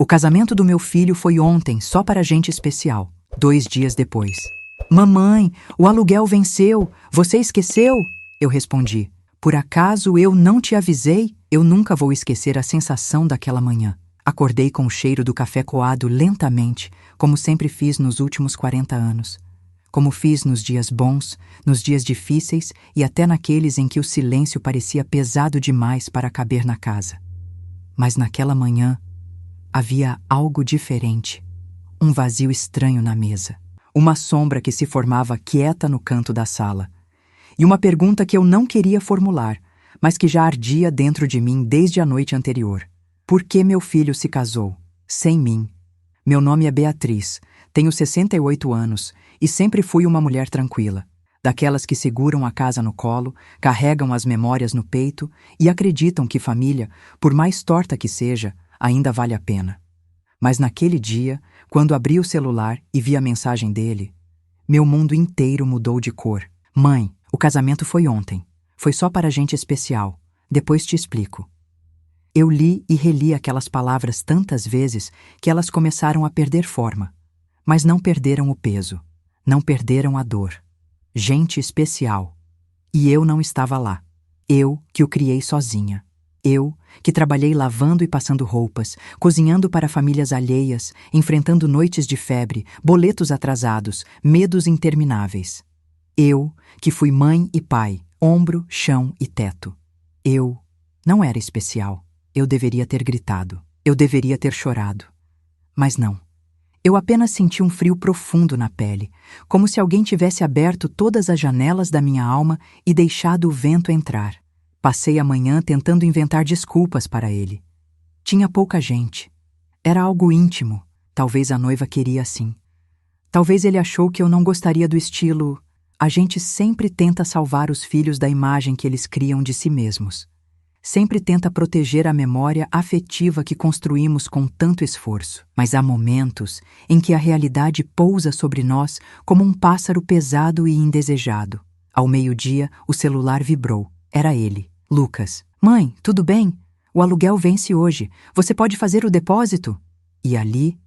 O casamento do meu filho foi ontem, só para gente especial. 2 dias depois. Mamãe, o aluguel venceu. Você esqueceu? Eu respondi. Por acaso eu não te avisei? Eu nunca vou esquecer a sensação daquela manhã. Acordei com o cheiro do café coado lentamente, como sempre fiz nos últimos 40 anos. Como fiz nos dias bons, nos dias difíceis e até naqueles em que o silêncio parecia pesado demais para caber na casa. Mas naquela manhã, havia algo diferente. Um vazio estranho na mesa. Uma sombra que se formava quieta no canto da sala. E uma pergunta que eu não queria formular, mas que já ardia dentro de mim desde a noite anterior. Por que meu filho se casou? Sem mim. Meu nome é Beatriz, tenho 68 anos e sempre fui uma mulher tranquila. Daquelas que seguram a casa no colo, carregam as memórias no peito e acreditam que família, por mais torta que seja, ainda vale a pena. Mas naquele dia, quando abri o celular e vi a mensagem dele, meu mundo inteiro mudou de cor. Mãe, o casamento foi ontem. Foi só para gente especial. Depois te explico. Eu li e reli aquelas palavras tantas vezes que elas começaram a perder forma. Mas não perderam o peso. Não perderam a dor. Gente especial. E eu não estava lá. Eu que o criei sozinha. Eu, que trabalhei lavando e passando roupas, cozinhando para famílias alheias, enfrentando noites de febre, boletos atrasados, medos intermináveis. Eu, que fui mãe e pai, ombro, chão e teto. Eu não era especial. Eu deveria ter gritado. Eu deveria ter chorado. Mas não. Eu apenas senti um frio profundo na pele, como se alguém tivesse aberto todas as janelas da minha alma e deixado o vento entrar. Passei a manhã tentando inventar desculpas para ele. Tinha pouca gente. Era algo íntimo. Talvez a noiva queria assim. Talvez ele achou que eu não gostaria do estilo... A gente sempre tenta salvar os filhos da imagem que eles criam de si mesmos. Sempre tenta proteger a memória afetiva que construímos com tanto esforço. Mas há momentos em que a realidade pousa sobre nós como um pássaro pesado e indesejado. Ao meio-dia, o celular vibrou. Era ele, Lucas. Mãe, tudo bem? O aluguel vence hoje. Você pode fazer o depósito? E ali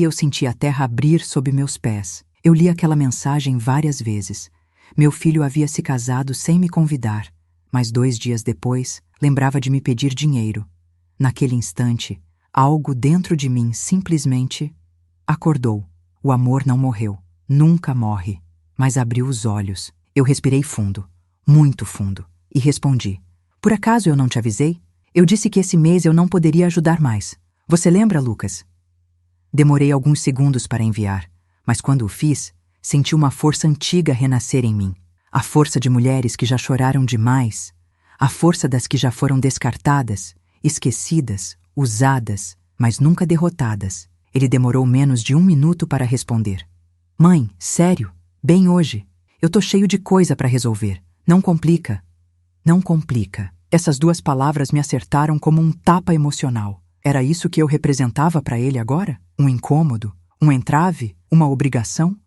eu senti a terra abrir sob meus pés. Eu li aquela mensagem várias vezes. Meu filho havia se casado sem me convidar, mas 2 dias depois, lembrava de me pedir dinheiro. Naquele instante, algo dentro de mim simplesmente acordou. O amor não morreu. Nunca morre. Mas abriu os olhos. Eu respirei fundo. Muito fundo. E respondi. Por acaso eu não te avisei? Eu disse que esse mês eu não poderia ajudar mais. Você lembra, Lucas? Demorei alguns segundos para enviar, mas quando o fiz, senti uma força antiga renascer em mim. A força de mulheres que já choraram demais. A força das que já foram descartadas, esquecidas, usadas, mas nunca derrotadas. Ele demorou menos de 1 minuto para responder. Mãe, sério? Bem hoje. Eu tô cheio de coisa para resolver. Não complica. Não complica. Essas 2 palavras me acertaram como um tapa emocional. Era isso que eu representava para ele agora? Um incômodo? Um entrave? Uma obrigação?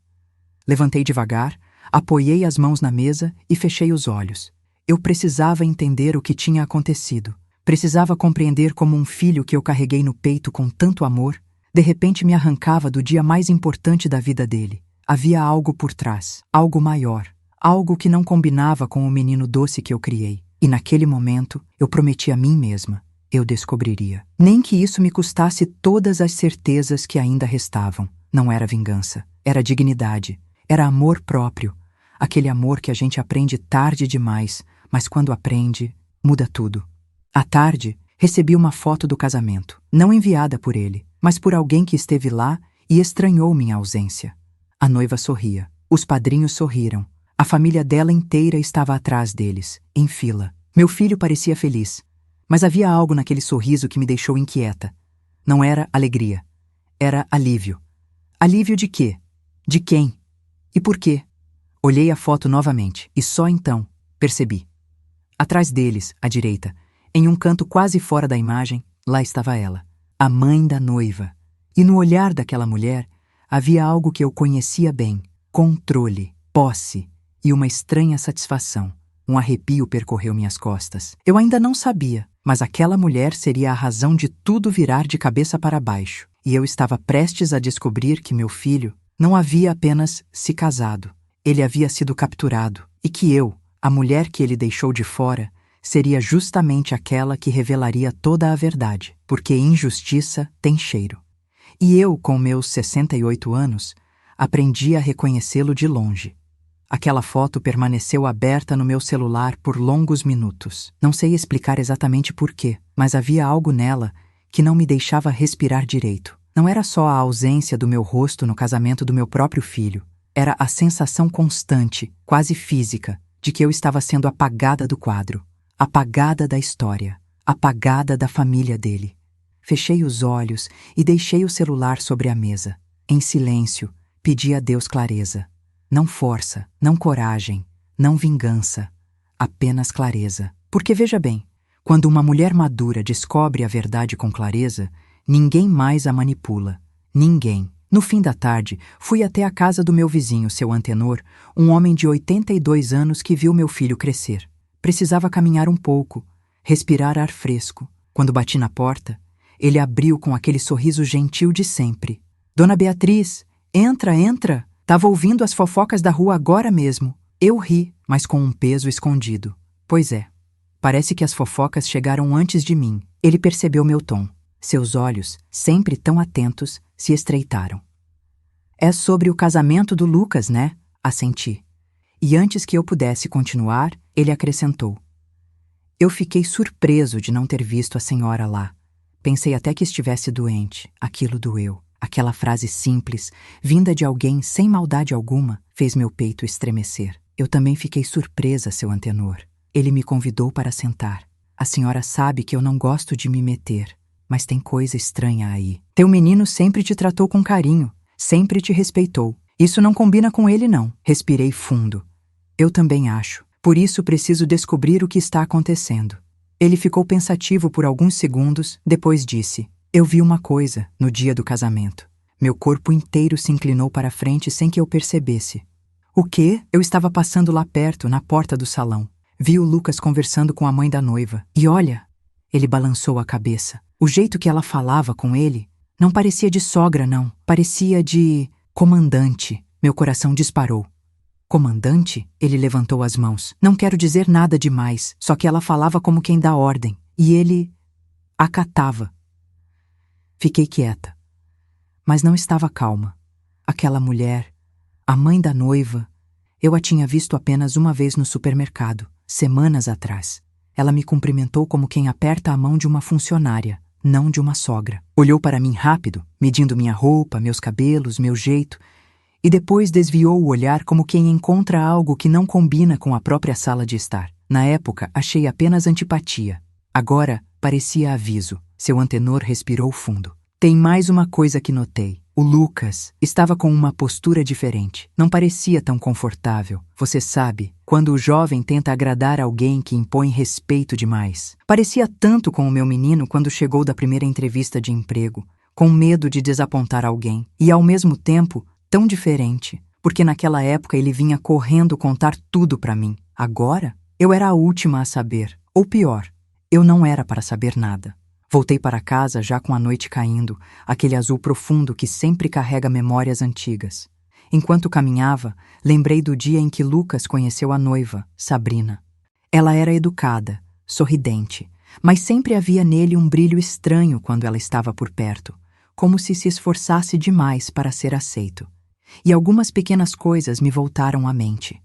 Levantei devagar, apoiei as mãos na mesa e fechei os olhos. Eu precisava entender o que tinha acontecido. Precisava compreender como um filho que eu carreguei no peito com tanto amor, de repente me arrancava do dia mais importante da vida dele. Havia algo por trás, algo maior. Algo que não combinava com o menino doce que eu criei. E naquele momento, eu prometi a mim mesma. Eu descobriria. Nem que isso me custasse todas as certezas que ainda restavam. Não era vingança. Era dignidade. Era amor próprio. Aquele amor que a gente aprende tarde demais, mas quando aprende, muda tudo. À tarde, recebi uma foto do casamento. Não enviada por ele, mas por alguém que esteve lá e estranhou minha ausência. A noiva sorria. Os padrinhos sorriram. A família dela inteira estava atrás deles, em fila. Meu filho parecia feliz, mas havia algo naquele sorriso que me deixou inquieta. Não era alegria. Era alívio. Alívio de quê? De quem? E por quê? Olhei a foto novamente e só então percebi. Atrás deles, à direita, em um canto quase fora da imagem, lá estava ela, a mãe da noiva. E no olhar daquela mulher havia algo que eu conhecia bem: controle, posse e uma estranha satisfação. Um arrepio percorreu minhas costas. Eu ainda não sabia, mas aquela mulher seria a razão de tudo virar de cabeça para baixo. E eu estava prestes a descobrir que meu filho não havia apenas se casado, ele havia sido capturado, e que eu, a mulher que ele deixou de fora, seria justamente aquela que revelaria toda a verdade, porque injustiça tem cheiro. E eu, com meus 68 anos, aprendi a reconhecê-lo de longe. Aquela foto permaneceu aberta no meu celular por longos minutos. Não sei explicar exatamente por quê, mas havia algo nela que não me deixava respirar direito. Não era só a ausência do meu rosto no casamento do meu próprio filho. Era a sensação constante, quase física, de que eu estava sendo apagada do quadro, apagada da história, apagada da família dele. Fechei os olhos e deixei o celular sobre a mesa. Em silêncio, pedi a Deus clareza. Não força, não coragem, não vingança, apenas clareza. Porque veja bem, quando uma mulher madura descobre a verdade com clareza, ninguém mais a manipula. Ninguém. No fim da tarde, fui até a casa do meu vizinho, seu Antenor, um homem de 82 anos que viu meu filho crescer. Precisava caminhar um pouco, respirar ar fresco. Quando bati na porta, ele abriu com aquele sorriso gentil de sempre. Dona Beatriz, entra, entra! Tava ouvindo as fofocas da rua agora mesmo. Eu ri, mas com um peso escondido. Pois é, parece que as fofocas chegaram antes de mim. Ele percebeu meu tom. Seus olhos, sempre tão atentos, se estreitaram. É sobre o casamento do Lucas, né? Assenti. E antes que eu pudesse continuar, ele acrescentou. Eu fiquei surpreso de não ter visto a senhora lá. Pensei até que estivesse doente. Aquilo doeu. Aquela frase simples, vinda de alguém sem maldade alguma, fez meu peito estremecer. Eu também fiquei surpresa, seu Antenor. Ele me convidou para sentar. A senhora sabe que eu não gosto de me meter, mas tem coisa estranha aí. Teu menino sempre te tratou com carinho, sempre te respeitou. Isso não combina com ele, não. Respirei fundo. Eu também acho. Por isso preciso descobrir o que está acontecendo. Ele ficou pensativo por alguns segundos, depois disse... Eu vi uma coisa no dia do casamento. Meu corpo inteiro se inclinou para a frente sem que eu percebesse. O quê? Eu estava passando lá perto, na porta do salão. Vi o Lucas conversando com a mãe da noiva. E olha, ele balançou a cabeça. O jeito que ela falava com ele não parecia de sogra, não. Parecia de comandante. Meu coração disparou. Comandante? Ele levantou as mãos. Não quero dizer nada demais, só que ela falava como quem dá ordem. E ele acatava. Fiquei quieta, mas não estava calma. Aquela mulher, a mãe da noiva, eu a tinha visto apenas uma vez no supermercado, semanas atrás. Ela me cumprimentou como quem aperta a mão de uma funcionária, não de uma sogra. Olhou para mim rápido, medindo minha roupa, meus cabelos, meu jeito, e depois desviou o olhar como quem encontra algo que não combina com a própria sala de estar. Na época, achei apenas antipatia. Agora, parecia aviso. Seu Antenor respirou fundo. Tem mais uma coisa que notei. O Lucas estava com uma postura diferente. Não parecia tão confortável. Você sabe, quando o jovem tenta agradar alguém que impõe respeito demais. Parecia tanto com o meu menino quando chegou da primeira entrevista de emprego, com medo de desapontar alguém. E ao mesmo tempo, tão diferente, porque naquela época ele vinha correndo contar tudo para mim. Agora, eu era a última a saber. Ou pior, eu não era para saber nada. Voltei para casa já com a noite caindo, aquele azul profundo que sempre carrega memórias antigas. Enquanto caminhava, lembrei do dia em que Lucas conheceu a noiva, Sabrina. Ela era educada, sorridente, mas sempre havia nele um brilho estranho quando ela estava por perto, como se esforçasse demais para ser aceito. E algumas pequenas coisas me voltaram à mente.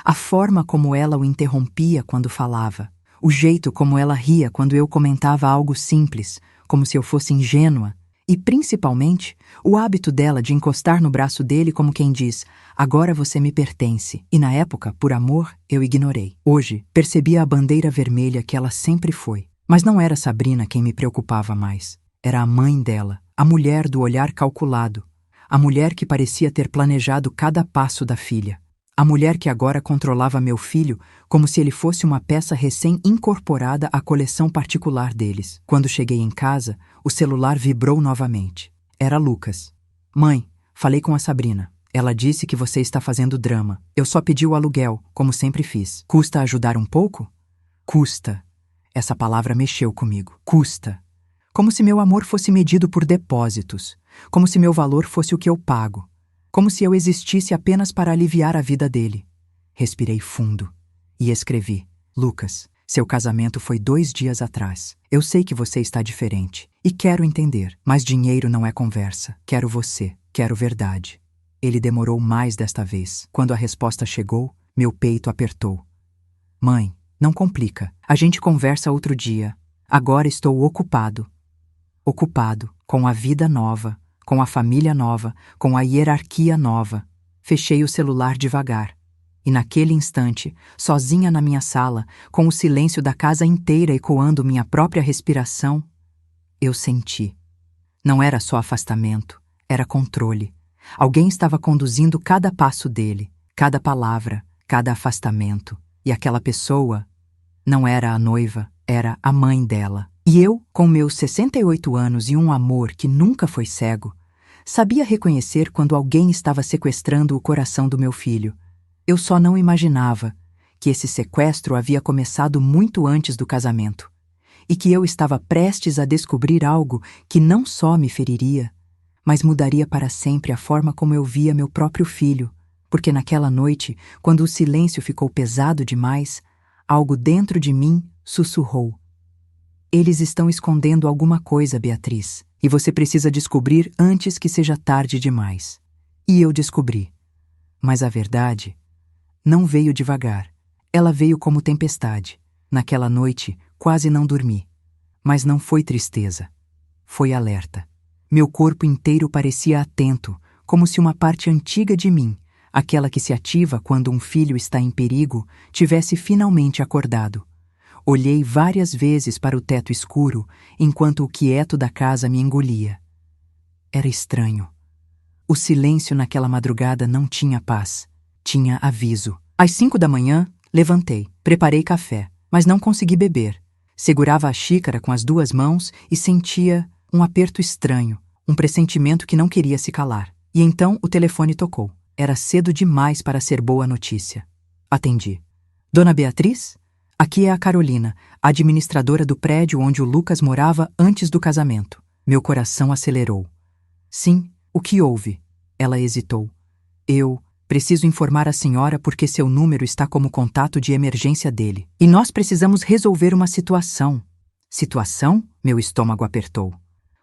A forma como ela o interrompia quando falava, o jeito como ela ria quando eu comentava algo simples, como se eu fosse ingênua, e principalmente o hábito dela de encostar no braço dele como quem diz, agora você me pertence, e na época, por amor, eu ignorei. Hoje, percebia a bandeira vermelha que ela sempre foi, mas não era Sabrina quem me preocupava mais. Era a mãe dela, a mulher do olhar calculado, a mulher que parecia ter planejado cada passo da filha. A mulher que agora controlava meu filho como se ele fosse uma peça recém-incorporada à coleção particular deles. Quando cheguei em casa, o celular vibrou novamente. Era Lucas. Mãe, falei com a Sabrina. Ela disse que você está fazendo drama. Eu só pedi o aluguel, como sempre fiz. Custa ajudar um pouco? Custa. Essa palavra mexeu comigo. Custa. Como se meu amor fosse medido por depósitos. Como se meu valor fosse o que eu pago. Como se eu existisse apenas para aliviar a vida dele. Respirei fundo e escrevi: Lucas, seu casamento foi 2 dias atrás. Eu sei que você está diferente e quero entender, mas dinheiro não é conversa. Quero você, quero verdade. Ele demorou mais desta vez. Quando a resposta chegou, meu peito apertou. Mãe, não complica. A gente conversa outro dia. Agora estou ocupado. Ocupado com a vida nova, com a família nova, com a hierarquia nova. Fechei o celular devagar. E naquele instante, sozinha na minha sala, com o silêncio da casa inteira ecoando minha própria respiração, eu senti. Não era só afastamento, era controle. Alguém estava conduzindo cada passo dele, cada palavra, cada afastamento. E aquela pessoa não era a noiva, era a mãe dela. E eu, com meus 68 anos e um amor que nunca foi cego, sabia reconhecer quando alguém estava sequestrando o coração do meu filho. Eu só não imaginava que esse sequestro havia começado muito antes do casamento e que eu estava prestes a descobrir algo que não só me feriria, mas mudaria para sempre a forma como eu via meu próprio filho, porque naquela noite, quando o silêncio ficou pesado demais, algo dentro de mim sussurrou: eles estão escondendo alguma coisa, Beatriz, e você precisa descobrir antes que seja tarde demais. E eu descobri. Mas a verdade não veio devagar. Ela veio como tempestade. Naquela noite, quase não dormi. Mas não foi tristeza. Foi alerta. Meu corpo inteiro parecia atento, como se uma parte antiga de mim, aquela que se ativa quando um filho está em perigo, tivesse finalmente acordado. Olhei várias vezes para o teto escuro, enquanto o quieto da casa me engolia. Era estranho. O silêncio naquela madrugada não tinha paz. Tinha aviso. Às 5 da manhã, levantei, preparei café, mas não consegui beber. Segurava a xícara com as 2 mãos e sentia um aperto estranho, um pressentimento que não queria se calar. E então o telefone tocou. Era cedo demais para ser boa notícia. Atendi. Dona Beatriz? Aqui é a Carolina, administradora do prédio onde o Lucas morava antes do casamento. Meu coração acelerou. Sim, o que houve? Ela hesitou. Eu preciso informar a senhora porque seu número está como contato de emergência dele. E nós precisamos resolver uma situação. Situação? Meu estômago apertou.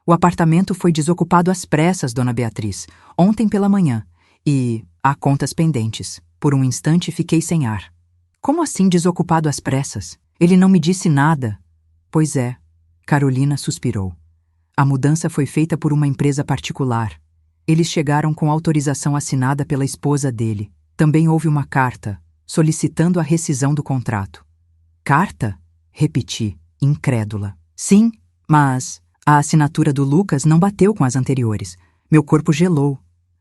O apartamento foi desocupado às pressas, Dona Beatriz, ontem pela manhã. E há contas pendentes. Por um instante fiquei sem ar. Como assim desocupado às pressas? Ele não me disse nada. Pois é, Carolina suspirou. A mudança foi feita por uma empresa particular. Eles chegaram com autorização assinada pela esposa dele. Também houve uma carta, solicitando a rescisão do contrato. Carta? Repeti, incrédula. Sim, mas a assinatura do Lucas não bateu com as anteriores. Meu corpo gelou.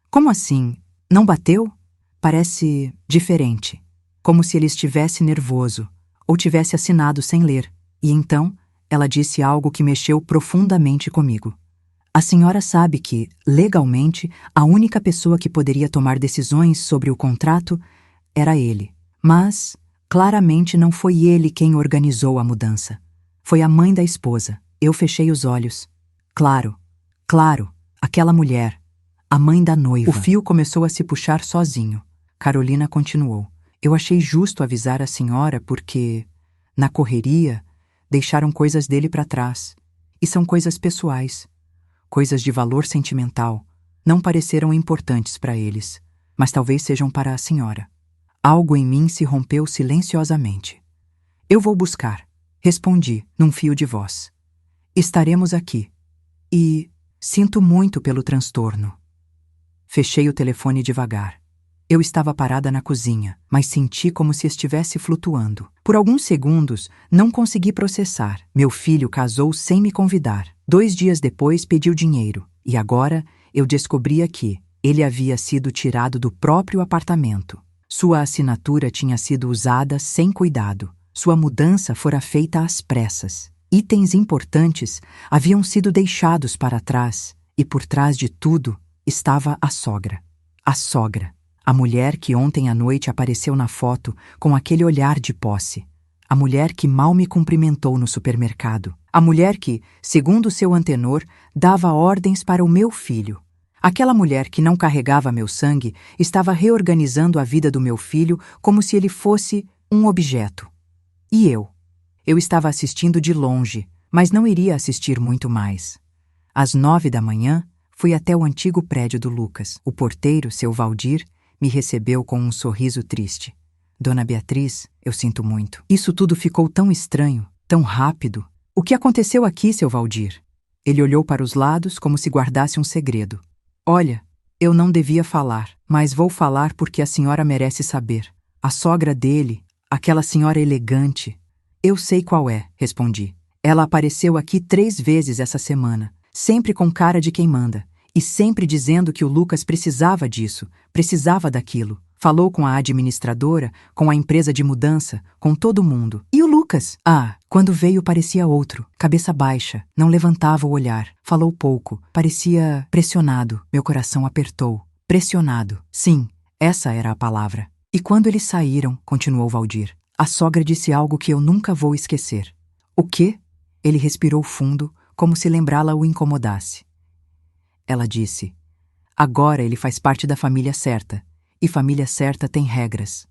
Como assim? Não bateu? Parece diferente. Como se ele estivesse nervoso, ou tivesse assinado sem ler. E então, ela disse algo que mexeu profundamente comigo. A senhora sabe que, legalmente, a única pessoa que poderia tomar decisões sobre o contrato era ele. Mas, claramente, não foi ele quem organizou a mudança. Foi a mãe da esposa. Eu fechei os olhos. Claro, aquela mulher, a mãe da noiva. O fio começou a se puxar sozinho. Carolina continuou. Eu achei justo avisar a senhora porque, na correria, deixaram coisas dele para trás. E são coisas pessoais. Coisas de valor sentimental. Não pareceram importantes para eles, mas talvez sejam para a senhora. Algo em mim se rompeu silenciosamente. Eu vou buscar, respondi, num fio de voz. Estaremos aqui. E sinto muito pelo transtorno. Fechei o telefone devagar. Eu estava parada na cozinha, mas senti como se estivesse flutuando. Por alguns segundos, não consegui processar. Meu filho casou sem me convidar. 2 dias depois pediu dinheiro. E agora eu descobria que ele havia sido tirado do próprio apartamento. Sua assinatura tinha sido usada sem cuidado. Sua mudança fora feita às pressas. Itens importantes haviam sido deixados para trás. E por trás de tudo estava a sogra. A sogra. A mulher que ontem à noite apareceu na foto com aquele olhar de posse. A mulher que mal me cumprimentou no supermercado. A mulher que, segundo seu antenor, dava ordens para o meu filho. Aquela mulher que não carregava meu sangue estava reorganizando a vida do meu filho como se ele fosse um objeto. E eu? Eu estava assistindo de longe, mas não iria assistir muito mais. Às 9 da manhã, fui até o antigo prédio do Lucas. O porteiro, seu Valdir, me recebeu com um sorriso triste. Dona Beatriz, eu sinto muito. Isso tudo ficou tão estranho, tão rápido. O que aconteceu aqui, seu Valdir? Ele olhou para os lados como se guardasse um segredo. Olha, eu não devia falar, mas vou falar porque a senhora merece saber. A sogra dele, aquela senhora elegante. Eu sei qual é, respondi. Ela apareceu aqui 3 vezes essa semana, sempre com cara de quem manda, e sempre dizendo que o Lucas precisava disso, precisava daquilo. Falou com a administradora, com a empresa de mudança, com todo mundo. E o Lucas? Ah, quando veio parecia outro, cabeça baixa, não levantava o olhar, falou pouco, parecia pressionado. Meu coração apertou. Pressionado. Sim, essa era a palavra. E quando eles saíram, continuou Valdir, a sogra disse algo que eu nunca vou esquecer. O quê? Ele respirou fundo, como se lembrá-la o incomodasse. Ela disse, agora ele faz parte da família certa. E família certa tem regras.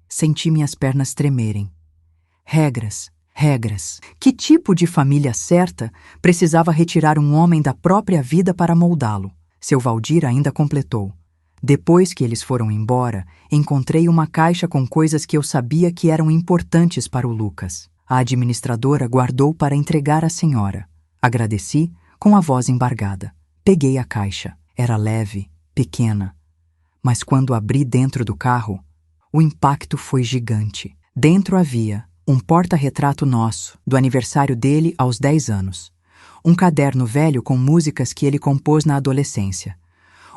Senti minhas pernas tremerem. Regras, regras. Que tipo de família certa precisava retirar um homem da própria vida para moldá-lo? Seu Valdir ainda completou. Depois que eles foram embora, encontrei uma caixa com coisas que eu sabia que eram importantes para o Lucas. A administradora guardou para entregar à senhora. Agradeci, com a voz embargada. Peguei a caixa. Era leve, pequena. Mas quando abri dentro do carro, o impacto foi gigante. Dentro havia um porta-retrato nosso, do aniversário dele aos 10 anos. Um caderno velho com músicas que ele compôs na adolescência.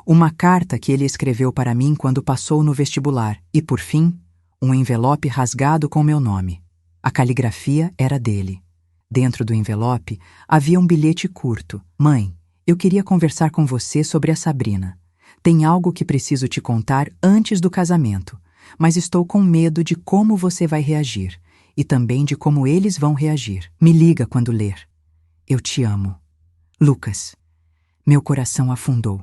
Uma carta que ele escreveu para mim quando passou no vestibular. E, por fim, um envelope rasgado com meu nome. A caligrafia era dele. Dentro do envelope havia um bilhete curto. Mãe, eu queria conversar com você sobre a Sabrina. Tem algo que preciso te contar antes do casamento, mas estou com medo de como você vai reagir e também de como eles vão reagir. Me liga quando ler. Eu te amo. Lucas. Meu coração afundou.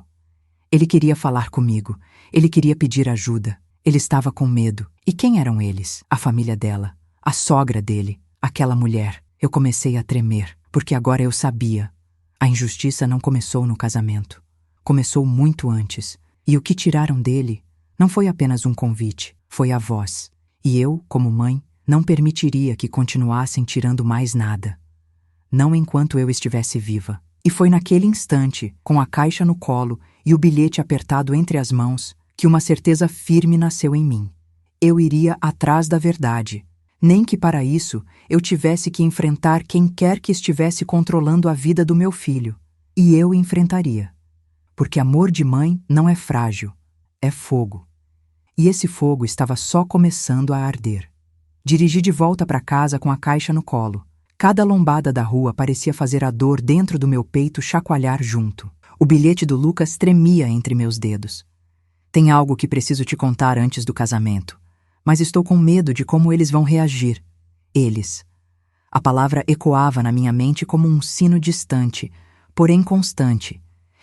Ele queria falar comigo. Ele queria pedir ajuda. Ele estava com medo. E quem eram eles? A família dela. A sogra dele. Aquela mulher. Eu comecei a tremer, porque agora eu sabia. A injustiça não começou no casamento. Começou muito antes, e o que tiraram dele não foi apenas um convite, foi a voz. E eu, como mãe, não permitiria que continuassem tirando mais nada. Não enquanto eu estivesse viva. E foi naquele instante, com a caixa no colo e o bilhete apertado entre as mãos, que uma certeza firme nasceu em mim. Eu iria atrás da verdade, nem que para isso eu tivesse que enfrentar quem quer que estivesse controlando a vida do meu filho. E eu enfrentaria. Porque amor de mãe não é frágil, é fogo. E esse fogo estava só começando a arder. Dirigi de volta para casa com a caixa no colo. Cada lombada da rua parecia fazer a dor dentro do meu peito chacoalhar junto. O bilhete do Lucas tremia entre meus dedos. Tem algo que preciso te contar antes do casamento, mas estou com medo de como eles vão reagir. Eles. A palavra ecoava na minha mente como um sino distante, porém constante.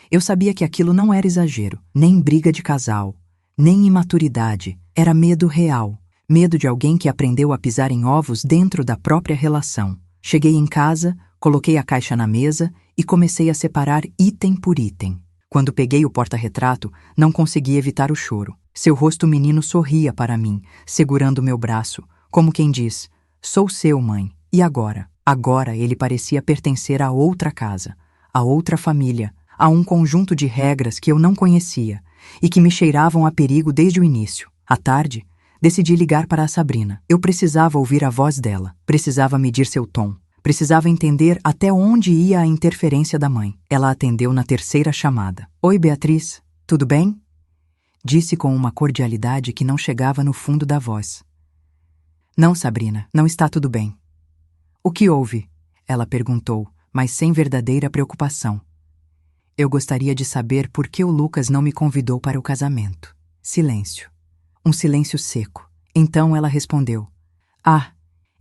Eu sabia que aquilo não era exagero, nem briga de casal, nem imaturidade. Era medo real. Medo de alguém que aprendeu a pisar em ovos dentro da própria relação. Cheguei em casa, coloquei a caixa na mesa e comecei a separar item por item. Quando peguei o porta-retrato, não consegui evitar o choro. Seu rosto menino sorria para mim, segurando meu braço, como quem diz, sou seu, mãe. E agora? Agora ele parecia pertencer a outra casa, a outra família, a um conjunto de regras que eu não conhecia e que me cheiravam a perigo desde o início. À tarde, decidi ligar para a Sabrina. Eu precisava ouvir a voz dela, precisava medir seu tom, precisava entender até onde ia a interferência da mãe. Ela atendeu na terceira chamada. Oi, Beatriz, tudo bem? Disse com uma cordialidade que não chegava no fundo da voz. Não, Sabrina, não está tudo bem. O que houve? Ela perguntou, mas sem verdadeira preocupação. Eu gostaria de saber por que o Lucas não me convidou para o casamento. Silêncio. Um silêncio seco. Então ela respondeu. Ah,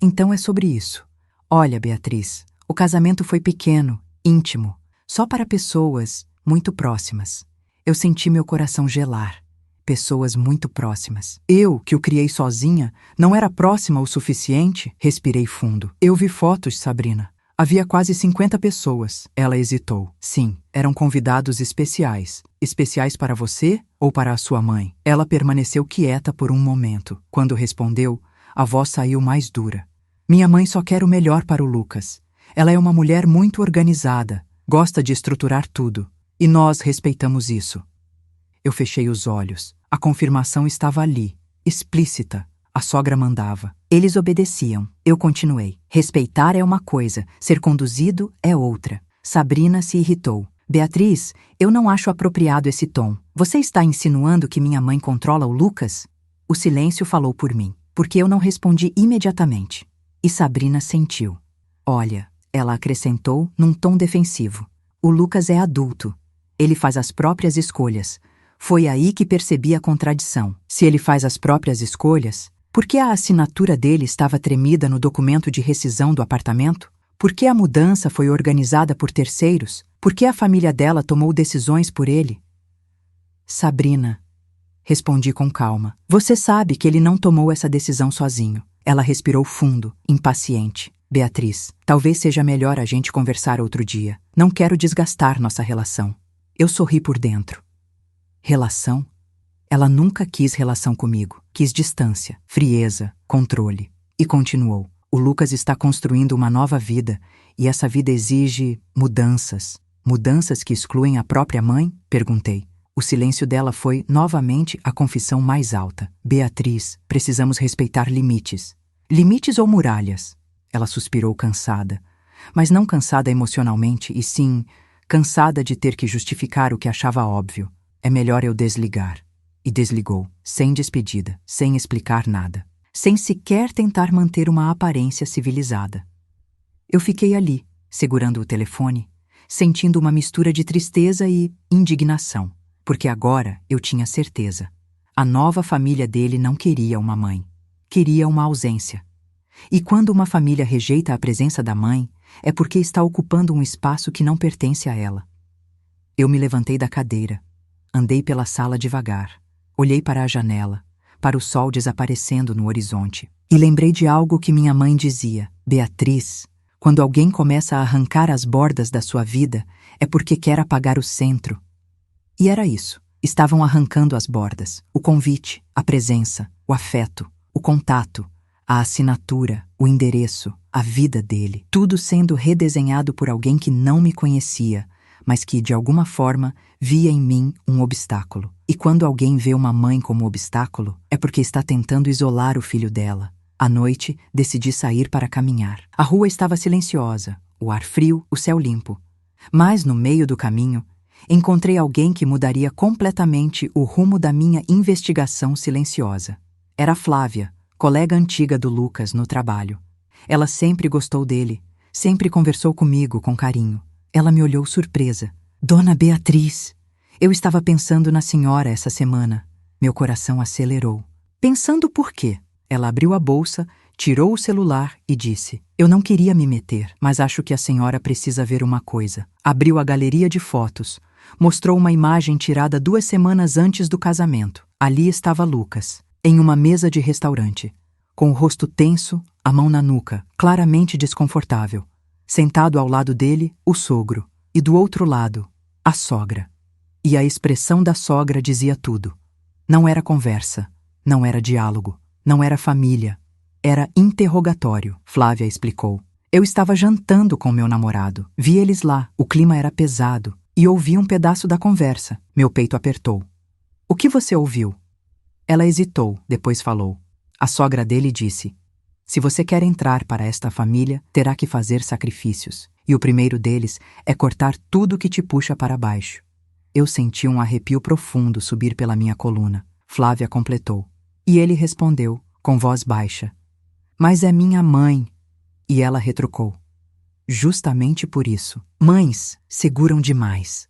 Então é sobre isso. Olha, Beatriz, o casamento foi pequeno, íntimo, só para pessoas muito próximas. Eu senti meu coração gelar. Pessoas muito próximas. Eu, que o criei sozinha, não era próxima o suficiente? Respirei fundo. Eu vi fotos, Sabrina. Havia quase 50 pessoas. Ela hesitou. Sim, eram convidados especiais. Especiais para você ou para a sua mãe? Ela permaneceu quieta por um momento. Quando respondeu, a voz saiu mais dura. Minha mãe só quer o melhor para o Lucas. Ela é uma mulher muito organizada, gosta de estruturar tudo. E nós respeitamos isso. Eu fechei os olhos. A confirmação estava ali, explícita. A sogra mandava. Eles obedeciam. Eu continuei. Respeitar é uma coisa, ser conduzido é outra. Sabrina se irritou. Beatriz, eu não acho apropriado esse tom. Você está insinuando que minha mãe controla o Lucas? O silêncio falou por mim, porque eu não respondi imediatamente. E Sabrina sentiu. Olha, ela acrescentou num tom defensivo. O Lucas é adulto. Ele faz as próprias escolhas. Foi aí que percebi a contradição. Se ele faz as próprias escolhas, por que a assinatura dele estava tremida no documento de rescisão do apartamento? Por que a mudança foi organizada por terceiros? Por que a família dela tomou decisões por ele? Sabrina, respondi com calma. Você sabe que ele não tomou essa decisão sozinho. Ela respirou fundo, impaciente. Beatriz, talvez seja melhor a gente conversar outro dia. Não quero desgastar nossa relação. Eu sorri por dentro. Relação? Ela nunca quis relação comigo. Quis distância, frieza, controle. E continuou. O Lucas está construindo uma nova vida e essa vida exige mudanças. Mudanças que excluem a própria mãe? Perguntei. O silêncio dela foi, novamente, a confissão mais alta. Beatriz, precisamos respeitar limites. Limites ou muralhas? Ela suspirou cansada. Mas não cansada emocionalmente, e sim, cansada de ter que justificar o que achava óbvio. É melhor eu desligar. E desligou, sem despedida, sem explicar nada. Sem sequer tentar manter uma aparência civilizada. Eu fiquei ali, segurando o telefone, sentindo uma mistura de tristeza e indignação. Porque agora eu tinha certeza. A nova família dele não queria uma mãe. Queria uma ausência. E quando uma família rejeita a presença da mãe, é porque está ocupando um espaço que não pertence a ela. Eu me levantei da cadeira. Andei pela sala devagar. Olhei para a janela, para o sol desaparecendo no horizonte. E lembrei de algo que minha mãe dizia. Beatriz, quando alguém começa a arrancar as bordas da sua vida, é porque quer apagar o centro. E era isso. Estavam arrancando as bordas. O convite, a presença, o afeto, o contato, a assinatura, o endereço, a vida dele. Tudo sendo redesenhado por alguém que não me conhecia, mas que, de alguma forma, via em mim um obstáculo. E quando alguém vê uma mãe como obstáculo, é porque está tentando isolar o filho dela. À noite, decidi sair para caminhar. A rua estava silenciosa, o ar frio, o céu limpo. Mas, no meio do caminho, encontrei alguém que mudaria completamente o rumo da minha investigação silenciosa. Era Flávia, colega antiga do Lucas no trabalho. Ela sempre gostou dele, sempre conversou comigo com carinho. Ela me olhou surpresa. Dona Beatriz, eu estava pensando na senhora essa semana. Meu coração acelerou. Pensando por quê? Ela abriu a bolsa, tirou o celular e disse: Eu não queria me meter, mas acho que a senhora precisa ver uma coisa. Abriu a galeria de fotos. Mostrou uma imagem tirada 2 semanas antes do casamento. Ali estava Lucas, em uma mesa de restaurante, com o rosto tenso, a mão na nuca, claramente desconfortável. Sentado ao lado dele, o sogro, e do outro lado, a sogra. E a expressão da sogra dizia tudo. Não era conversa, não era diálogo, não era família, era interrogatório, Flávia explicou. Eu estava jantando com meu namorado, vi eles lá, o clima era pesado, e ouvi um pedaço da conversa. Meu peito apertou. O que você ouviu? Ela hesitou, depois falou. A sogra dele disse: Se você quer entrar para esta família, terá que fazer sacrifícios. E o primeiro deles é cortar tudo que te puxa para baixo. Eu senti um arrepio profundo subir pela minha coluna. Flávia completou. E ele respondeu, com voz baixa: Mas é minha mãe. E ela retrucou: Justamente por isso. Mães seguram demais.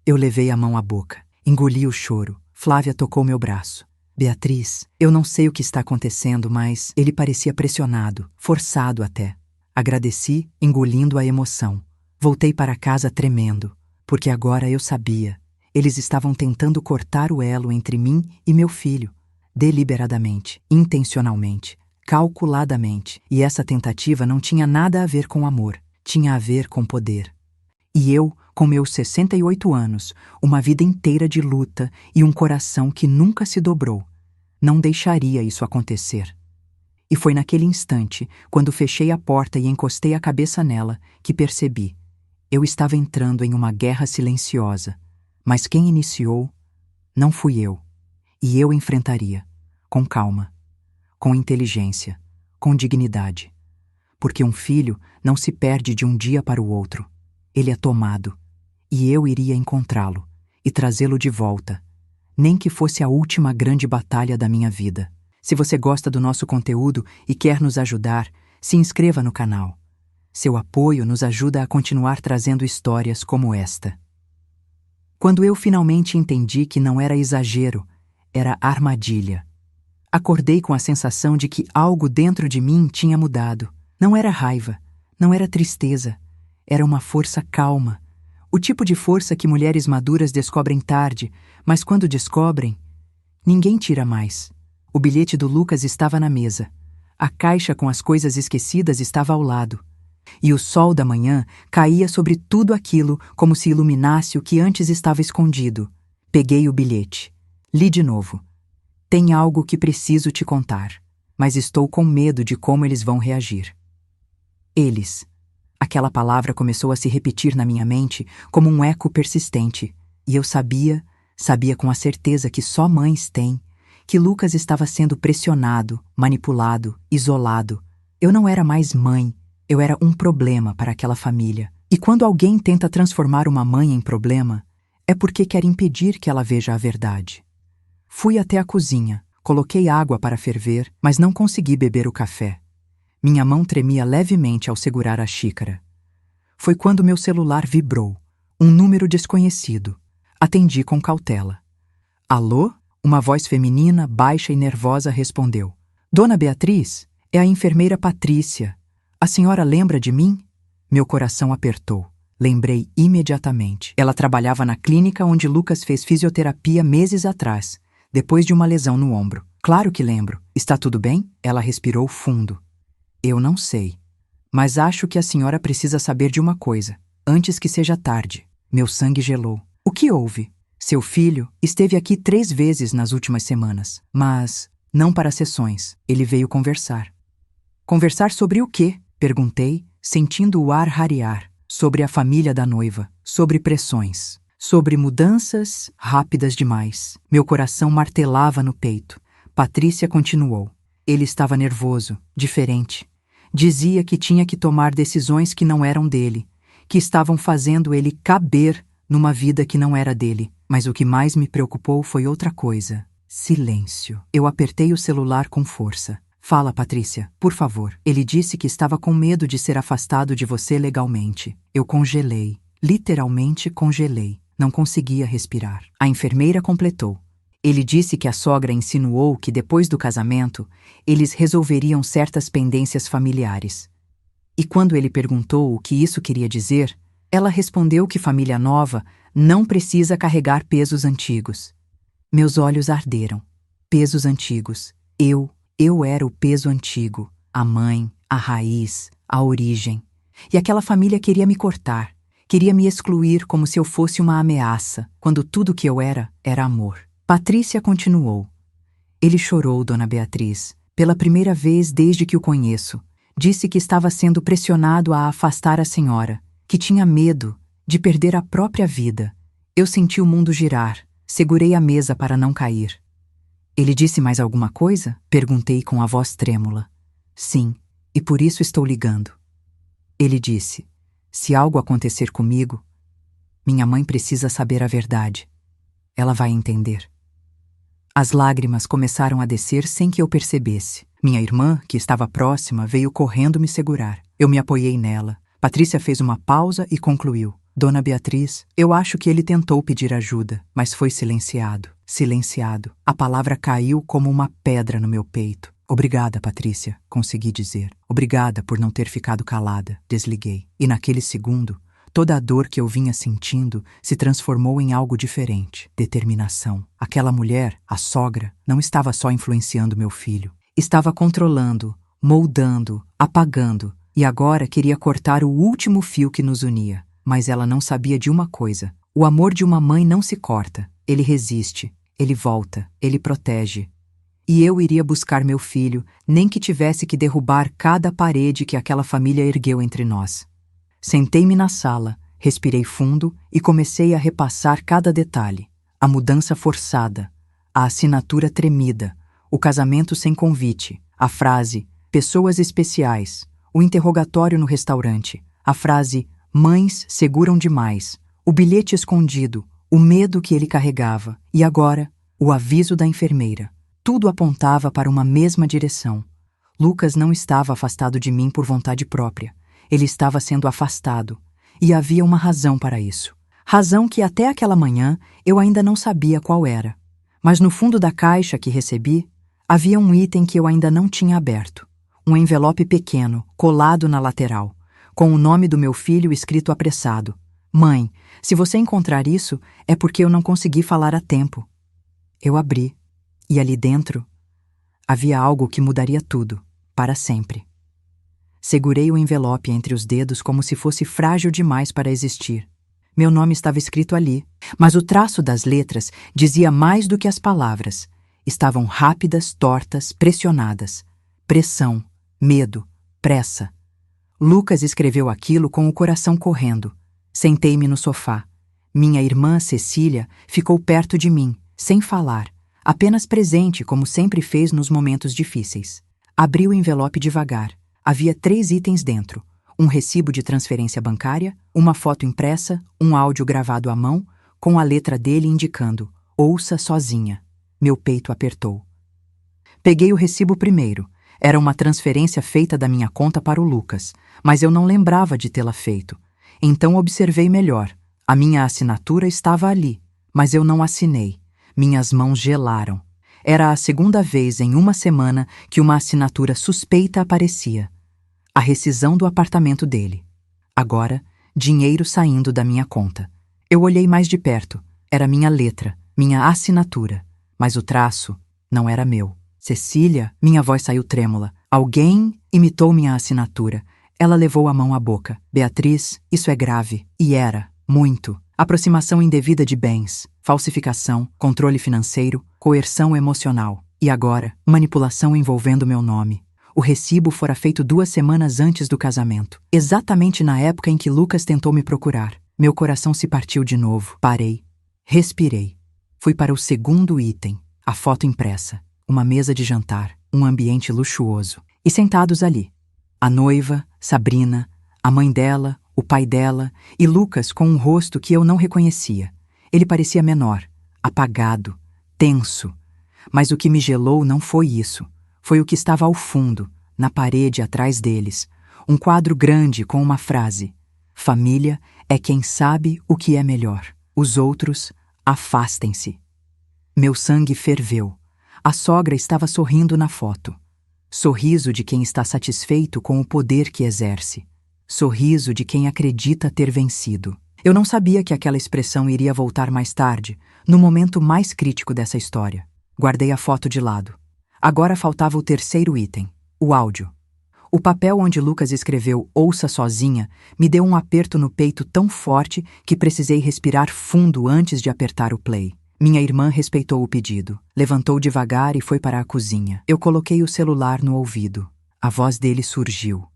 Eu levei a mão à boca. Engoli o choro. Flávia tocou meu braço. Beatriz, eu não sei o que está acontecendo, mas ele parecia pressionado, forçado até. Agradeci, engolindo a emoção. Voltei para casa tremendo, porque agora eu sabia. Eles estavam tentando cortar o elo entre mim e meu filho, deliberadamente, intencionalmente, calculadamente. E essa tentativa não tinha nada a ver com amor, tinha a ver com poder. E eu, com meus 68 anos, uma vida inteira de luta e um coração que nunca se dobrou, não deixaria isso acontecer. E foi naquele instante, quando fechei a porta e encostei a cabeça nela, que percebi. Eu estava entrando em uma guerra silenciosa, mas quem iniciou não fui eu. E eu enfrentaria, com calma, com inteligência, com dignidade. Porque um filho não se perde de um dia para o outro. Ele é tomado, e eu iria encontrá-lo e trazê-lo de volta, nem que fosse a última grande batalha da minha vida. Se você gosta do nosso conteúdo e quer nos ajudar, se inscreva no canal. Seu apoio nos ajuda a continuar trazendo histórias como esta. Quando eu finalmente entendi que não era exagero, era armadilha. Acordei com a sensação de que algo dentro de mim tinha mudado. Não era raiva, não era tristeza, era uma força calma. O tipo de força que mulheres maduras descobrem tarde, mas quando descobrem, ninguém tira mais. O bilhete do Lucas estava na mesa. A caixa com as coisas esquecidas estava ao lado. E o sol da manhã caía sobre tudo aquilo como se iluminasse o que antes estava escondido. Peguei o bilhete. Li de novo. Tem algo que preciso te contar, mas estou com medo de como eles vão reagir. Eles. Aquela palavra começou a se repetir na minha mente como um eco persistente, e eu sabia com a certeza que só mães têm, que Lucas estava sendo pressionado, manipulado, isolado. Eu não era mais mãe, eu era um problema para aquela família. E quando alguém tenta transformar uma mãe em problema, é porque quer impedir que ela veja a verdade. Fui até a cozinha, coloquei água para ferver, mas não consegui beber o café. Minha mão tremia levemente ao segurar a xícara. Foi quando meu celular vibrou. Um número desconhecido. Atendi com cautela. Alô? Uma voz feminina, baixa e nervosa respondeu. Dona Beatriz, é a enfermeira Patrícia. A senhora lembra de mim? Meu coração apertou. Lembrei imediatamente. Ela trabalhava na clínica onde Lucas fez fisioterapia meses atrás, depois de uma lesão no ombro. Claro que lembro. Está tudo bem? Ela respirou fundo. Eu não sei. Mas acho que a senhora precisa saber de uma coisa, antes que seja tarde. Meu sangue gelou. O que houve? Seu filho esteve aqui 3 vezes nas últimas semanas, mas não para sessões. Ele veio conversar. Conversar sobre o quê? Perguntei, sentindo o ar rarear. Sobre a família da noiva, sobre pressões, sobre mudanças rápidas demais. Meu coração martelava no peito. Patrícia continuou. Ele estava nervoso, diferente. Dizia que tinha que tomar decisões que não eram dele, que estavam fazendo ele caber numa vida que não era dele. Mas o que mais me preocupou foi outra coisa. Silêncio. Eu apertei o celular com força. Fala, Patrícia, por favor. Ele disse que estava com medo de ser afastado de você legalmente. Eu congelei. Literalmente congelei. Não conseguia respirar. A enfermeira completou. Ele disse que a sogra insinuou que depois do casamento, eles resolveriam certas pendências familiares. E quando ele perguntou o que isso queria dizer, ela respondeu que família nova não precisa carregar pesos antigos. Meus olhos arderam. Pesos antigos. Eu era o peso antigo. A mãe, a raiz, a origem. E aquela família queria me cortar. Queria me excluir como se eu fosse uma ameaça, quando tudo que eu era amor. Patrícia continuou. Ele chorou, Dona Beatriz, pela primeira vez desde que o conheço. Disse que estava sendo pressionado a afastar a senhora, que tinha medo de perder a própria vida. Eu senti o mundo girar, segurei a mesa para não cair. Ele disse mais alguma coisa? Perguntei com a voz trêmula. Sim, e por isso estou ligando. Ele disse, se algo acontecer comigo, minha mãe precisa saber a verdade. Ela vai entender. As lágrimas começaram a descer sem que eu percebesse. Minha irmã, que estava próxima, veio correndo me segurar. Eu me apoiei nela. Patrícia fez uma pausa e concluiu. Dona Beatriz, eu acho que ele tentou pedir ajuda, mas foi silenciado. silenciado. A palavra caiu como uma pedra no meu peito. Obrigada, Patrícia, consegui dizer. Obrigada por não ter ficado calada. Desliguei. E naquele segundo, toda a dor que eu vinha sentindo se transformou em algo diferente. Determinação. Aquela mulher, a sogra, não estava só influenciando meu filho. Estava controlando, moldando, apagando. E agora queria cortar o último fio que nos unia. Mas ela não sabia de uma coisa. O amor de uma mãe não se corta. Ele resiste. Ele volta. Ele protege. E eu iria buscar meu filho, nem que tivesse que derrubar cada parede que aquela família ergueu entre nós. Sentei-me na sala, respirei fundo e comecei a repassar cada detalhe. A mudança forçada, a assinatura tremida, o casamento sem convite, a frase "pessoas especiais", o interrogatório no restaurante, a frase "mães seguram demais", o bilhete escondido, o medo que ele carregava e agora o aviso da enfermeira. Tudo apontava para uma mesma direção. Lucas não estava afastado de mim por vontade própria. Ele estava sendo afastado. E havia uma razão para isso. Razão que até aquela manhã eu ainda não sabia qual era. Mas no fundo da caixa que recebi, havia um item que eu ainda não tinha aberto. Um envelope pequeno, colado na lateral, com o nome do meu filho escrito apressado. "Mãe, se você encontrar isso, é porque eu não consegui falar a tempo." Eu abri. E ali dentro, havia algo que mudaria tudo, para sempre. Segurei o envelope entre os dedos como se fosse frágil demais para existir. Meu nome estava escrito ali, mas o traço das letras dizia mais do que as palavras. Estavam rápidas, tortas, pressionadas. Pressão, medo, pressa. Lucas escreveu aquilo com o coração correndo. Sentei-me no sofá. Minha irmã, Cecília, ficou perto de mim, sem falar. Apenas presente, como sempre fez nos momentos difíceis. Abri o envelope devagar. Havia 3 itens dentro. Um recibo de transferência bancária, uma foto impressa, um áudio gravado à mão, com a letra dele indicando "ouça sozinha". Meu peito apertou. Peguei o recibo primeiro. Era uma transferência feita da minha conta para o Lucas, mas eu não lembrava de tê-la feito. Então observei melhor. A minha assinatura estava ali, mas eu não assinei. Minhas mãos gelaram. Era a segunda vez em uma semana que uma assinatura suspeita aparecia. A rescisão do apartamento dele. Agora, dinheiro saindo da minha conta. Eu olhei mais de perto. Era minha letra, minha assinatura. Mas o traço não era meu. "Cecília", minha voz saiu trêmula. Alguém imitou minha assinatura. Ela levou a mão à boca. "Beatriz, isso é grave." E era, muito. Aproximação indevida de bens, falsificação, controle financeiro, coerção emocional. E agora, manipulação envolvendo meu nome. O recibo fora feito 2 semanas antes do casamento, exatamente na época em que Lucas tentou me procurar. Meu coração se partiu de novo. Parei. Respirei. Fui para o segundo item, a foto impressa. Uma mesa de jantar, um ambiente luxuoso. E sentados ali, a noiva, Sabrina, a mãe dela, o pai dela e Lucas com um rosto que eu não reconhecia. Ele parecia menor, apagado, tenso. Mas o que me gelou não foi isso. Foi o que estava ao fundo, na parede atrás deles. Um quadro grande com uma frase: "Família é quem sabe o que é melhor. Os outros, afastem-se." Meu sangue ferveu. A sogra estava sorrindo na foto. Sorriso de quem está satisfeito com o poder que exerce. Sorriso de quem acredita ter vencido. Eu não sabia que aquela expressão iria voltar mais tarde, no momento mais crítico dessa história. Guardei a foto de lado. Agora faltava o terceiro item, o áudio. O papel onde Lucas escreveu "ouça sozinha" me deu um aperto no peito tão forte que precisei respirar fundo antes de apertar o play. Minha irmã respeitou o pedido. Levantou devagar e foi para a cozinha. Eu coloquei o celular no ouvido. A voz dele surgiu.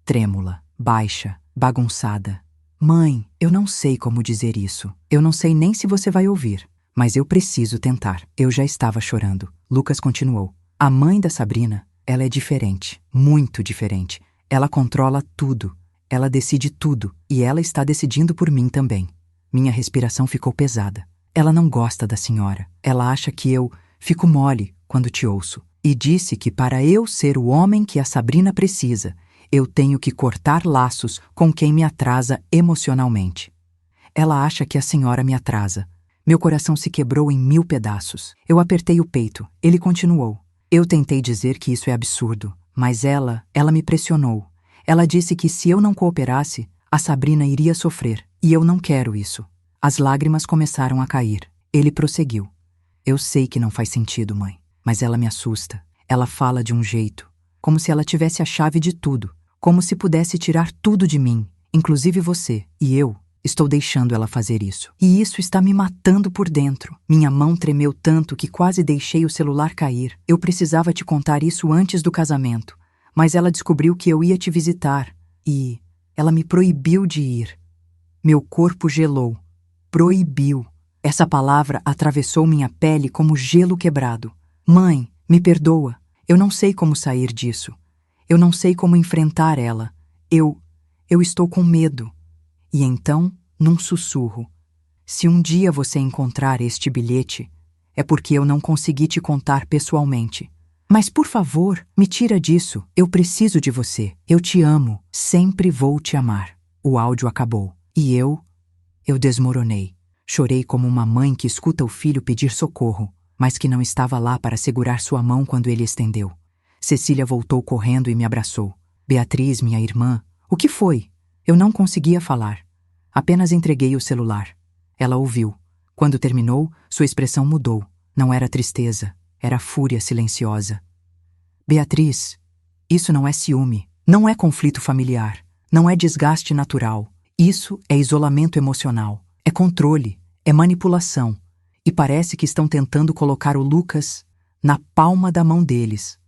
Trêmula, baixa, bagunçada. "Mãe, eu não sei como dizer isso. Eu não sei nem se você vai ouvir. Mas eu preciso tentar." Eu já estava chorando. Lucas continuou. "A mãe da Sabrina, ela é diferente. Muito diferente. Ela controla tudo. Ela decide tudo. E ela está decidindo por mim também." Minha respiração ficou pesada. "Ela não gosta da senhora. Ela acha que eu fico mole quando te ouço. E disse que para eu ser o homem que a Sabrina precisa, eu tenho que cortar laços com quem me atrasa emocionalmente. Ela acha que a senhora me atrasa. Meu coração se quebrou em 1000 pedaços. Eu apertei o peito. Ele continuou. Eu tentei dizer que isso é absurdo, mas ela me pressionou. Ela disse que se eu não cooperasse, a Sabrina iria sofrer. E eu não quero isso. As lágrimas começaram a cair. Ele prosseguiu. Eu sei que não faz sentido, mãe, mas ela me assusta. Ela fala de um jeito, como se ela tivesse a chave de tudo, como se pudesse tirar tudo de mim, inclusive você. E eu estou deixando ela fazer isso. E isso está me matando por dentro. Minha mão tremeu tanto que quase deixei o celular cair. Eu precisava te contar isso antes do casamento, mas ela descobriu que eu ia te visitar e ela me proibiu de ir. Meu corpo gelou. Proibiu. Essa palavra atravessou minha pele como gelo quebrado. Mãe, me perdoa. Eu não sei como sair disso. Eu não sei como enfrentar ela. Eu estou com medo. E então, num sussurro, se um dia você encontrar este bilhete, é porque eu não consegui te contar pessoalmente. Mas, por favor, me tira disso. Eu preciso de você. Eu te amo. Sempre vou te amar. O áudio acabou. E eu desmoronei. Chorei como uma mãe que escuta o filho pedir socorro, mas que não estava lá para segurar sua mão quando ele estendeu. Cecília voltou correndo e me abraçou. Beatriz, minha irmã, o que foi? Eu não conseguia falar. Apenas entreguei o celular. Ela ouviu. Quando terminou, sua expressão mudou. Não era tristeza, era fúria silenciosa. Beatriz, isso não é ciúme, não é conflito familiar, não é desgaste natural. Isso é isolamento emocional, é controle, é manipulação. E parece que estão tentando colocar o Lucas na palma da mão deles.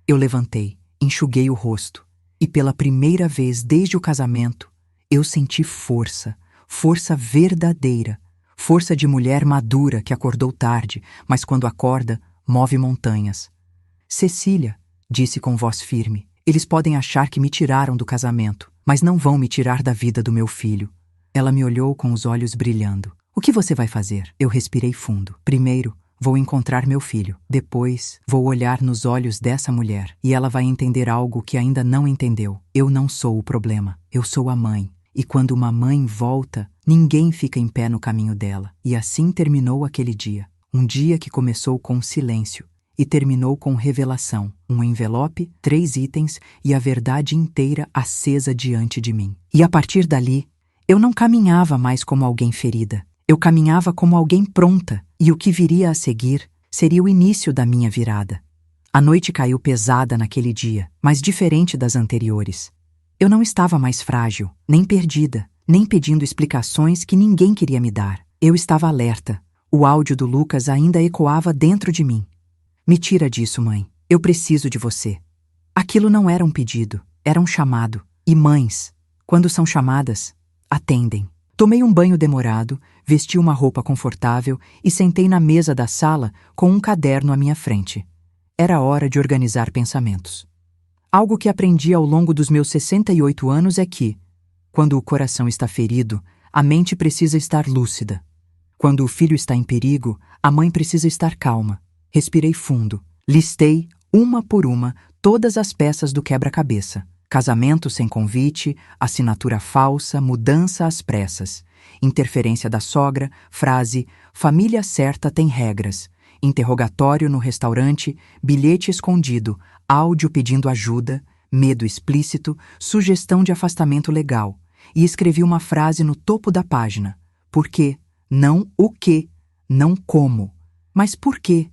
Eu levantei, enxuguei o rosto. E pela primeira vez desde o casamento, eu senti força, força verdadeira, força de mulher madura que acordou tarde, mas quando acorda, move montanhas. Cecília, disse com voz firme, eles podem achar que me tiraram do casamento, mas não vão me tirar da vida do meu filho. Ela me olhou com os olhos brilhando. O que você vai fazer? Eu respirei fundo. Primeiro, vou encontrar meu filho. Depois, vou olhar nos olhos dessa mulher e ela vai entender algo que ainda não entendeu. Eu não sou o problema. Eu sou a mãe. E quando uma mãe volta, ninguém fica em pé no caminho dela. E assim terminou aquele dia. Um dia que começou com silêncio e terminou com revelação. Um envelope, 3 itens e a verdade inteira acesa diante de mim. E a partir dali, eu não caminhava mais como alguém ferida. Eu caminhava como alguém pronta, e o que viria a seguir seria o início da minha virada. A noite caiu pesada naquele dia, mas diferente das anteriores. Eu não estava mais frágil, nem perdida, nem pedindo explicações que ninguém queria me dar. Eu estava alerta. O áudio do Lucas ainda ecoava dentro de mim. Me tira disso, mãe. Eu preciso de você. Aquilo não era um pedido, era um chamado. E mães, quando são chamadas, atendem. Tomei um banho demorado, vesti uma roupa confortável e sentei na mesa da sala com um caderno à minha frente. Era hora de organizar pensamentos. Algo que aprendi ao longo dos meus 68 anos é que, quando o coração está ferido, a mente precisa estar lúcida. Quando o filho está em perigo, a mãe precisa estar calma. Respirei fundo. Listei, uma por uma, todas as peças do quebra-cabeça. Casamento sem convite, assinatura falsa, mudança às pressas, interferência da sogra, frase, família certa tem regras, interrogatório no restaurante, bilhete escondido, áudio pedindo ajuda, medo explícito, sugestão de afastamento legal. E escrevi uma frase no topo da página. Por quê? Não o quê, não como. Mas por quê?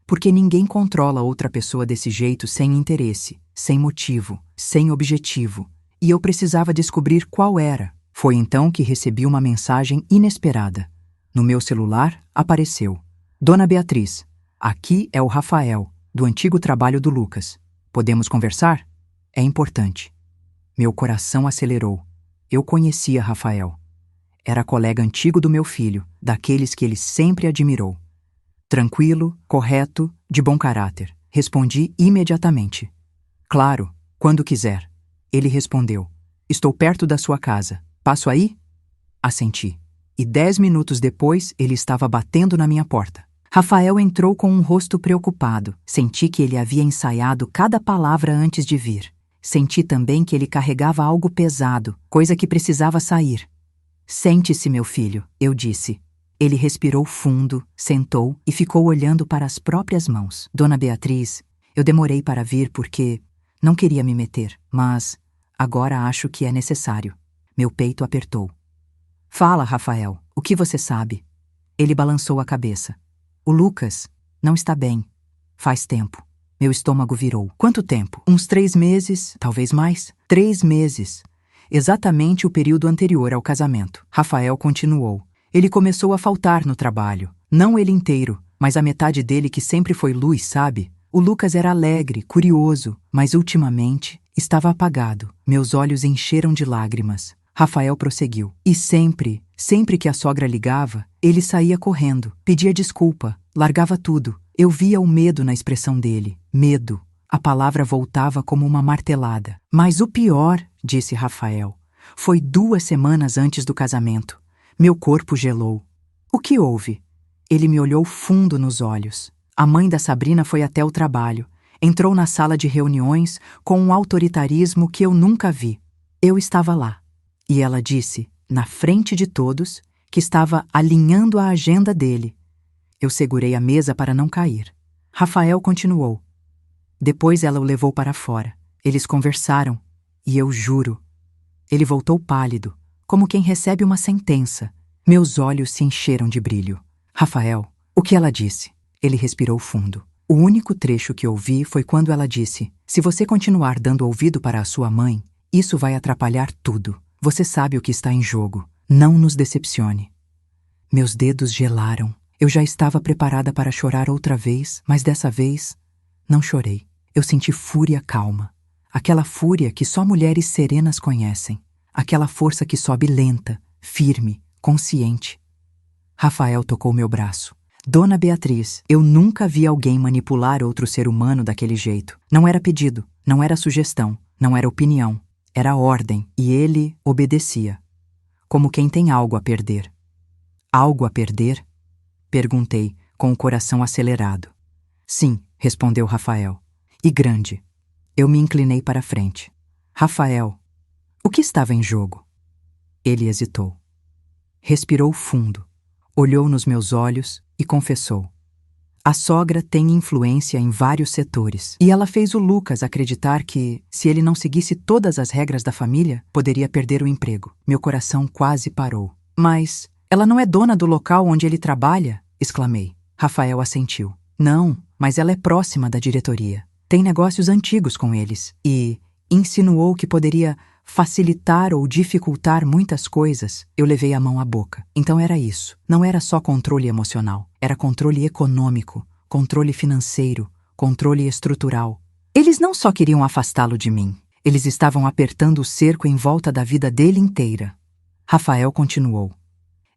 Porque ninguém controla outra pessoa desse jeito sem interesse, sem motivo, sem objetivo. E eu precisava descobrir qual era. Foi então que recebi uma mensagem inesperada. No meu celular, apareceu. Dona Beatriz, aqui é o Rafael, do antigo trabalho do Lucas. Podemos conversar? É importante. Meu coração acelerou. Eu conhecia Rafael. Era colega antigo do meu filho, daqueles que ele sempre admirou. Tranquilo, correto, de bom caráter. Respondi imediatamente. Claro, quando quiser. Ele respondeu. Estou perto da sua casa. Passo aí? Assenti. E 10 minutos depois, ele estava batendo na minha porta. Rafael entrou com um rosto preocupado. Senti que ele havia ensaiado cada palavra antes de vir. Senti também que ele carregava algo pesado, coisa que precisava sair. Sente-se, meu filho, eu disse. Ele respirou fundo, sentou e ficou olhando para as próprias mãos. Dona Beatriz, eu demorei para vir porque não queria me meter, mas agora acho que é necessário. Meu peito apertou. Fala, Rafael, o que você sabe? Ele balançou a cabeça. O Lucas não está bem. Faz tempo. Meu estômago virou. Quanto tempo? Uns 3 meses, talvez mais. 3 meses. Exatamente o período anterior ao casamento. Rafael continuou. Ele começou a faltar no trabalho. Não ele inteiro, mas a metade dele que sempre foi luz, sabe? O Lucas era alegre, curioso, mas ultimamente estava apagado. Meus olhos encheram de lágrimas. Rafael prosseguiu. E sempre que a sogra ligava, ele saía correndo, pedia desculpa, largava tudo. Eu via o medo na expressão dele. Medo. A palavra voltava como uma martelada. Mas o pior, disse Rafael, foi 2 semanas antes do casamento. Meu corpo gelou. O que houve? Ele me olhou fundo nos olhos. A mãe da Sabrina foi até o trabalho. Entrou na sala de reuniões com um autoritarismo que eu nunca vi. Eu estava lá. E ela disse, na frente de todos, que estava alinhando a agenda dele. Eu segurei a mesa para não cair. Rafael continuou. Depois ela o levou para fora. Eles conversaram. E eu juro. Ele voltou pálido, como quem recebe uma sentença. Meus olhos se encheram de brilho. Rafael, o que ela disse? Ele respirou fundo. O único trecho que ouvi foi quando ela disse: se você continuar dando ouvido para a sua mãe, isso vai atrapalhar tudo. Você sabe o que está em jogo. Não nos decepcione. Meus dedos gelaram. Eu já estava preparada para chorar outra vez, mas dessa vez não chorei. Eu senti fúria calma. Aquela fúria que só mulheres serenas conhecem. Aquela força que sobe lenta, firme, consciente. Rafael tocou meu braço. Dona Beatriz, eu nunca vi alguém manipular outro ser humano daquele jeito. Não era pedido, não era sugestão, não era opinião. Era ordem, e ele obedecia. Como quem tem algo a perder. Algo a perder? Perguntei, com o coração acelerado. Sim, respondeu Rafael. E grande. Eu me inclinei para a frente. Rafael, o que estava em jogo? Ele hesitou. Respirou fundo, olhou nos meus olhos e confessou. A sogra tem influência em vários setores, e ela fez o Lucas acreditar que, se ele não seguisse todas as regras da família, poderia perder o emprego. Meu coração quase parou. Mas ela não é dona do local onde ele trabalha? Exclamei. Rafael assentiu. Não, mas ela é próxima da diretoria. Tem negócios antigos com eles. E insinuou que poderia facilitar ou dificultar muitas coisas. Eu levei a mão à boca. Então era isso. Não era só controle emocional. Era controle econômico, controle financeiro, controle estrutural. Eles não só queriam afastá-lo de mim. Eles estavam apertando o cerco em volta da vida dele inteira. Rafael continuou.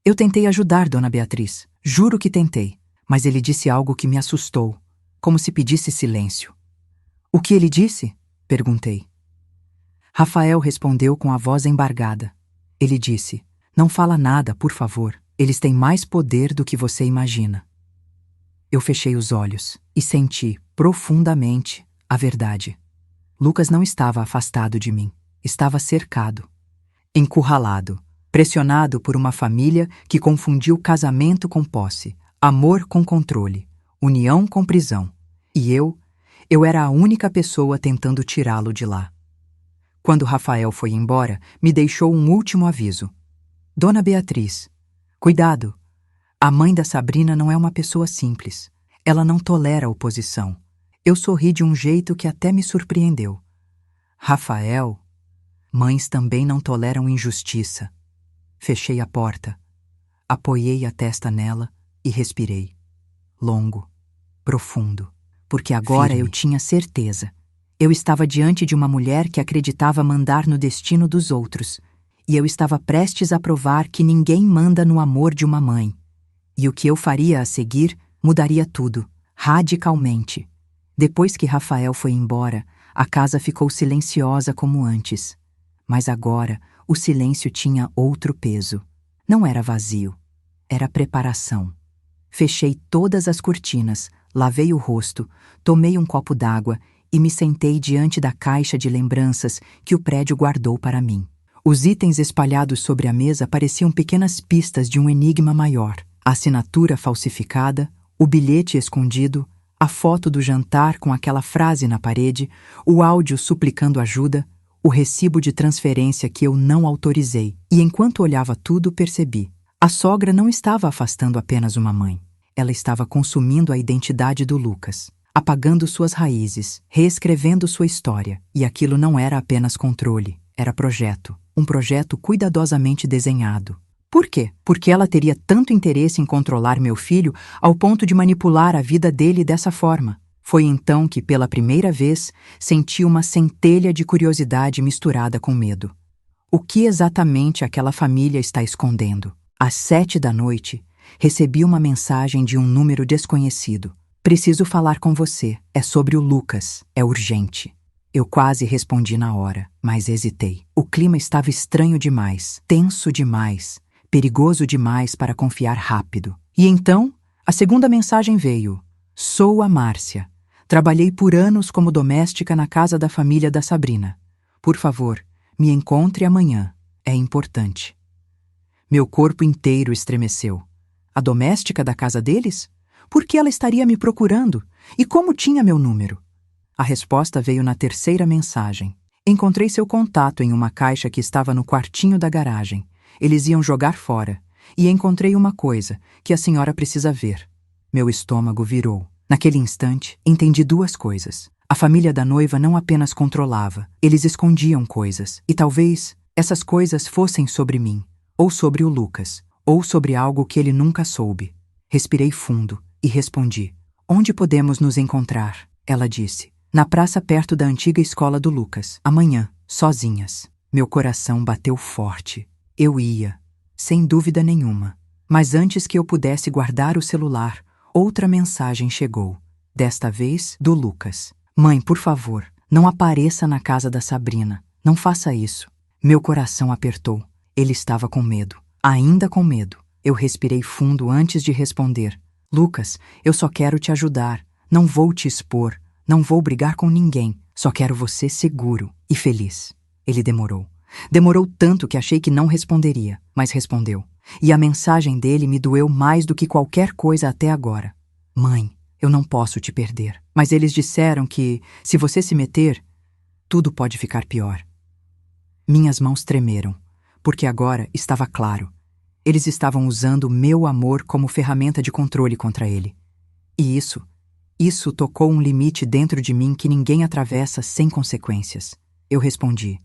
Eu tentei ajudar Dona Beatriz. Juro que tentei. Mas ele disse algo que me assustou, como se pedisse silêncio. O que ele disse? Perguntei. Rafael respondeu com a voz embargada. Ele disse, não fala nada, por favor. Eles têm mais poder do que você imagina. Eu fechei os olhos e senti, profundamente, a verdade. Lucas não estava afastado de mim. Estava cercado, encurralado, pressionado por uma família que confundiu casamento com posse, amor com controle, união com prisão. E eu era a única pessoa tentando tirá-lo de lá. Quando Rafael foi embora, me deixou um último aviso. Dona Beatriz, cuidado! A mãe da Sabrina não é uma pessoa simples. Ela não tolera oposição. Eu sorri de um jeito que até me surpreendeu. Rafael, mães também não toleram injustiça. Fechei a porta, apoiei a testa nela e respirei. Longo, profundo, porque agora Firme. eu tinha certeza. Eu estava diante de uma mulher que acreditava mandar no destino dos outros, e eu estava prestes a provar que ninguém manda no amor de uma mãe. E o que eu faria a seguir mudaria tudo, radicalmente. Depois que Rafael foi embora, a casa ficou silenciosa como antes. Mas agora, o silêncio tinha outro peso. Não era vazio, era preparação. Fechei todas as cortinas, lavei o rosto, tomei um copo d'água e me sentei diante da caixa de lembranças que o prédio guardou para mim. Os itens espalhados sobre a mesa pareciam pequenas pistas de um enigma maior. A assinatura falsificada, o bilhete escondido, a foto do jantar com aquela frase na parede, o áudio suplicando ajuda, o recibo de transferência que eu não autorizei. E enquanto olhava tudo, percebi. A sogra não estava afastando apenas uma mãe. Ela estava consumindo a identidade do Lucas, apagando suas raízes, reescrevendo sua história. E aquilo não era apenas controle, era projeto. Um projeto cuidadosamente desenhado. Por quê? Porque ela teria tanto interesse em controlar meu filho ao ponto de manipular a vida dele dessa forma. Foi então que, pela primeira vez, senti uma centelha de curiosidade misturada com medo. O que exatamente aquela família está escondendo? Às 7 da noite, recebi uma mensagem de um número desconhecido. Preciso falar com você. É sobre o Lucas. É urgente. Eu quase respondi na hora, mas hesitei. O clima estava estranho demais, tenso demais, perigoso demais para confiar rápido. E então, a segunda mensagem veio. Sou a Márcia. Trabalhei por anos como doméstica na casa da família da Sabrina. Por favor, me encontre amanhã. É importante. Meu corpo inteiro estremeceu. A doméstica da casa deles? Por que ela estaria me procurando? E como tinha meu número? A resposta veio na terceira mensagem. Encontrei seu contato em uma caixa que estava no quartinho da garagem. Eles iam jogar fora. E encontrei uma coisa que a senhora precisa ver. Meu estômago virou. Naquele instante, entendi duas coisas. A família da noiva não apenas controlava, eles escondiam coisas. E talvez essas coisas fossem sobre mim, ou sobre o Lucas, ou sobre algo que ele nunca soube. Respirei fundo e respondi. Onde podemos nos encontrar? Ela disse. Na praça perto da antiga escola do Lucas. Amanhã, sozinhas. Meu coração bateu forte. Eu ia, sem dúvida nenhuma. Mas antes que eu pudesse guardar o celular, outra mensagem chegou. Desta vez, do Lucas. Mãe, por favor, não apareça na casa da Sabrina. Não faça isso. Meu coração apertou. Ele estava com medo. Ainda com medo. Eu respirei fundo antes de responder. Lucas, eu só quero te ajudar. Não vou te expor. Não vou brigar com ninguém. Só quero você seguro e feliz. Ele demorou. Demorou tanto que achei que não responderia, mas respondeu. E a mensagem dele me doeu mais do que qualquer coisa até agora. Mãe, eu não posso te perder. Mas eles disseram que, se você se meter, tudo pode ficar pior. Minhas mãos tremeram, porque agora estava claro. Eles estavam usando meu amor como ferramenta de controle contra ele. E isso tocou um limite dentro de mim que ninguém atravessa sem consequências. Eu respondi.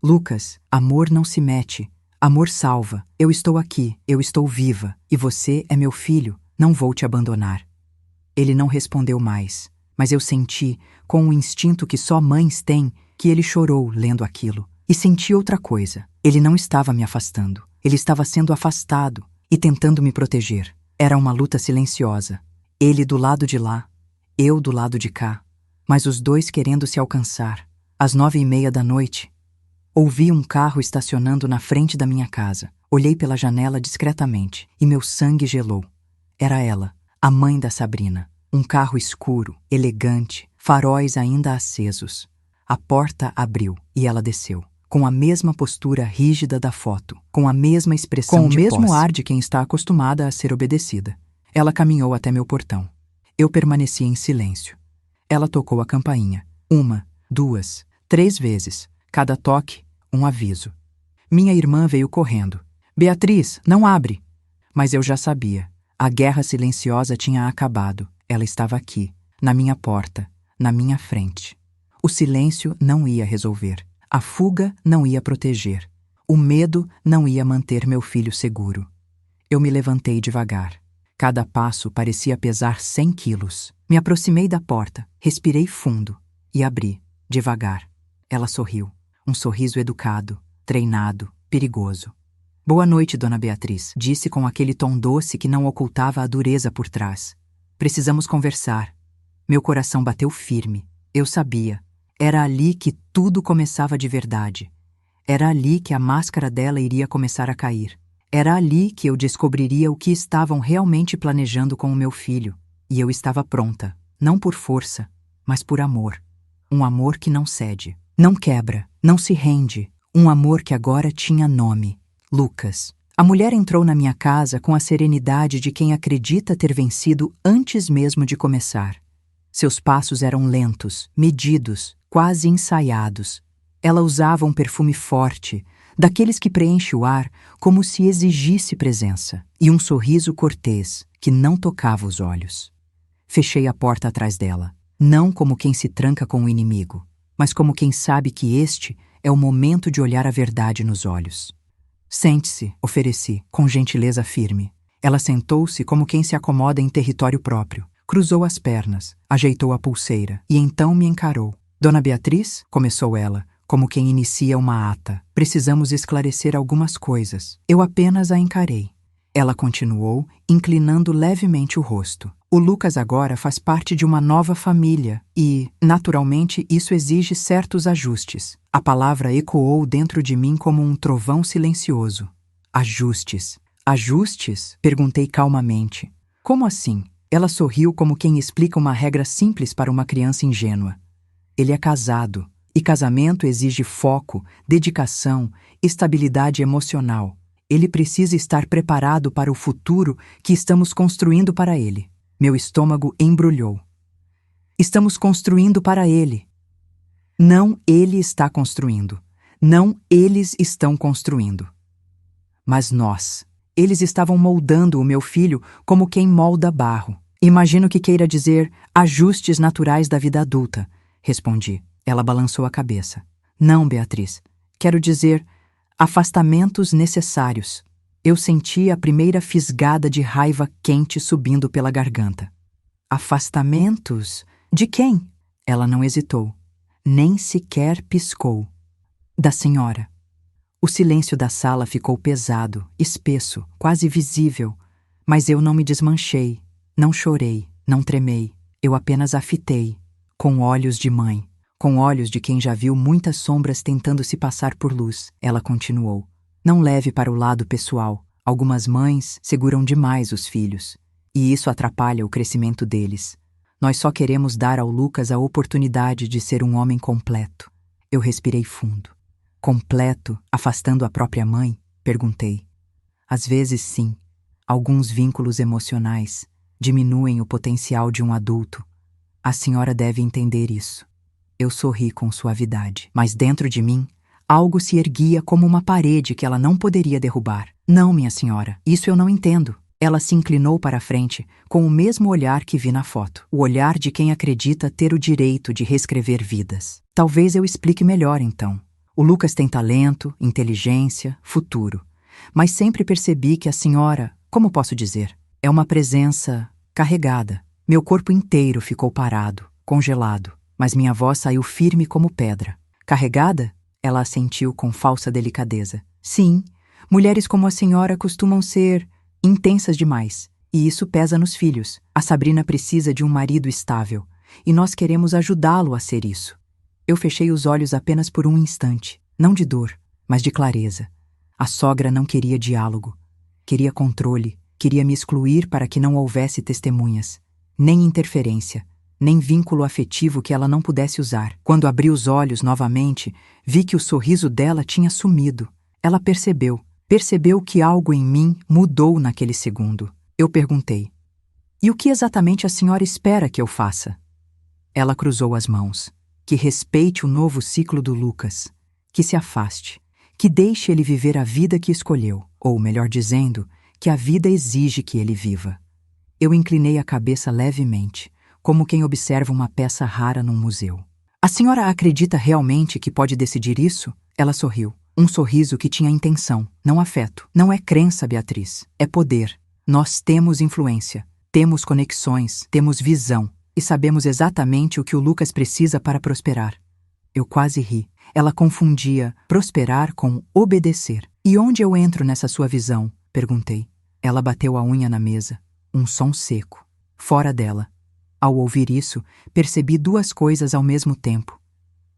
Lucas, amor não se mete. Amor salva. Eu estou aqui, eu estou viva. E você é meu filho. Não vou te abandonar. Ele não respondeu mais, mas eu senti, com o instinto que só mães têm, que ele chorou lendo aquilo. E senti outra coisa. Ele não estava me afastando. Ele estava sendo afastado e tentando me proteger. Era uma luta silenciosa. Ele do lado de lá, eu do lado de cá, mas os dois querendo se alcançar. Às 9:30 da noite, ouvi um carro estacionando na frente da minha casa. Olhei pela janela discretamente e meu sangue gelou. Era ela, a mãe da Sabrina. Um carro escuro, elegante, faróis ainda acesos. A porta abriu e ela desceu, com a mesma postura rígida da foto, com a mesma expressão de posse. Com o mesmo ar de quem está acostumada a ser obedecida. Ela caminhou até meu portão. Eu permaneci em silêncio. Ela tocou a campainha. 1, 2, 3 vezes. Cada toque, um aviso. Minha irmã veio correndo. Beatriz, não abre! Mas eu já sabia. A guerra silenciosa tinha acabado. Ela estava aqui, na minha porta, na minha frente. O silêncio não ia resolver. A fuga não ia proteger. O medo não ia manter meu filho seguro. Eu me levantei devagar. Cada passo parecia pesar 100 quilos. Me aproximei da porta, respirei fundo e abri, devagar. Ela sorriu. Um sorriso educado, treinado, perigoso. Boa noite, dona Beatriz, disse com aquele tom doce que não ocultava a dureza por trás. Precisamos conversar. Meu coração bateu firme. Eu sabia. Era ali que tudo começava de verdade. Era ali que a máscara dela iria começar a cair. Era ali que eu descobriria o que estavam realmente planejando com o meu filho. E eu estava pronta, não por força, mas por amor. Um amor que não cede, não quebra, não se rende. Um amor que agora tinha nome. Lucas. A mulher entrou na minha casa com a serenidade de quem acredita ter vencido antes mesmo de começar. Seus passos eram lentos, medidos, quase ensaiados. Ela usava um perfume forte, daqueles que preenche o ar como se exigisse presença, e um sorriso cortês que não tocava os olhos. Fechei a porta atrás dela, não como quem se tranca com o inimigo, mas como quem sabe que este é o momento de olhar a verdade nos olhos. Sente-se, ofereci, com gentileza firme. Ela sentou-se como quem se acomoda em território próprio. Cruzou as pernas, ajeitou a pulseira e então me encarou. Dona Beatriz, começou ela, como quem inicia uma ata. Precisamos esclarecer algumas coisas. Eu apenas a encarei. Ela continuou, inclinando levemente o rosto. O Lucas agora faz parte de uma nova família e, naturalmente, isso exige certos ajustes. A palavra ecoou dentro de mim como um trovão silencioso. Ajustes. Ajustes? Perguntei calmamente. Como assim? Ela sorriu como quem explica uma regra simples para uma criança ingênua. Ele é casado, e casamento exige foco, dedicação, estabilidade emocional. Ele precisa estar preparado para o futuro que estamos construindo para ele. Meu estômago embrulhou. Estamos construindo para ele. Não ele está construindo. Não eles estão construindo. Mas nós. Eles estavam moldando o meu filho como quem molda barro. Imagino que queira dizer ajustes naturais da vida adulta, respondi. Ela balançou a cabeça. Não, Beatriz. Quero dizer afastamentos necessários. Eu senti a primeira fisgada de raiva quente subindo pela garganta. Afastamentos? De quem? Ela não hesitou. Nem sequer piscou. Da senhora. O silêncio da sala ficou pesado, espesso, quase visível, mas eu não me desmanchei, não chorei, não tremei. Eu apenas a fitei, com olhos de mãe, com olhos de quem já viu muitas sombras tentando se passar por luz. Ela continuou. Não leve para o lado pessoal. Algumas mães seguram demais os filhos, e isso atrapalha o crescimento deles. Nós só queremos dar ao Lucas a oportunidade de ser um homem completo. Eu respirei fundo. Completo, afastando a própria mãe? Perguntei. Às vezes, sim. Alguns vínculos emocionais diminuem o potencial de um adulto. A senhora deve entender isso. Eu sorri com suavidade, mas dentro de mim, algo se erguia como uma parede que ela não poderia derrubar. Não, minha senhora, isso eu não entendo. Ela se inclinou para a frente, com o mesmo olhar que vi na foto. O olhar de quem acredita ter o direito de reescrever vidas. Talvez eu explique melhor, então. O Lucas tem talento, inteligência, futuro. Mas sempre percebi que a senhora, como posso dizer, é uma presença carregada. Meu corpo inteiro ficou parado, congelado, mas minha voz saiu firme como pedra. Carregada? Ela assentiu com falsa delicadeza. Sim, mulheres como a senhora costumam ser intensas demais, e isso pesa nos filhos. A Sabrina precisa de um marido estável, e nós queremos ajudá-lo a ser isso. Eu fechei os olhos apenas por um instante, não de dor, mas de clareza. A sogra não queria diálogo, queria controle, queria me excluir para que não houvesse testemunhas, nem interferência, nem vínculo afetivo que ela não pudesse usar. Quando abri os olhos novamente, vi que o sorriso dela tinha sumido. Ela percebeu que algo em mim mudou naquele segundo. Eu perguntei: "E o que exatamente a senhora espera que eu faça?" Ela cruzou as mãos. Que respeite o novo ciclo do Lucas, que se afaste, que deixe ele viver a vida que escolheu, ou, melhor dizendo, que a vida exige que ele viva. Eu inclinei a cabeça levemente, como quem observa uma peça rara num museu. A senhora acredita realmente que pode decidir isso? Ela sorriu. Um sorriso que tinha intenção, não afeto. Não é crença, Beatriz. É poder. Nós temos influência, temos conexões, temos visão. E sabemos exatamente o que o Lucas precisa para prosperar. Eu quase ri. Ela confundia prosperar com obedecer. E onde eu entro nessa sua visão? Perguntei. Ela bateu a unha na mesa. Um som seco. Fora dela. Ao ouvir isso, percebi duas coisas ao mesmo tempo.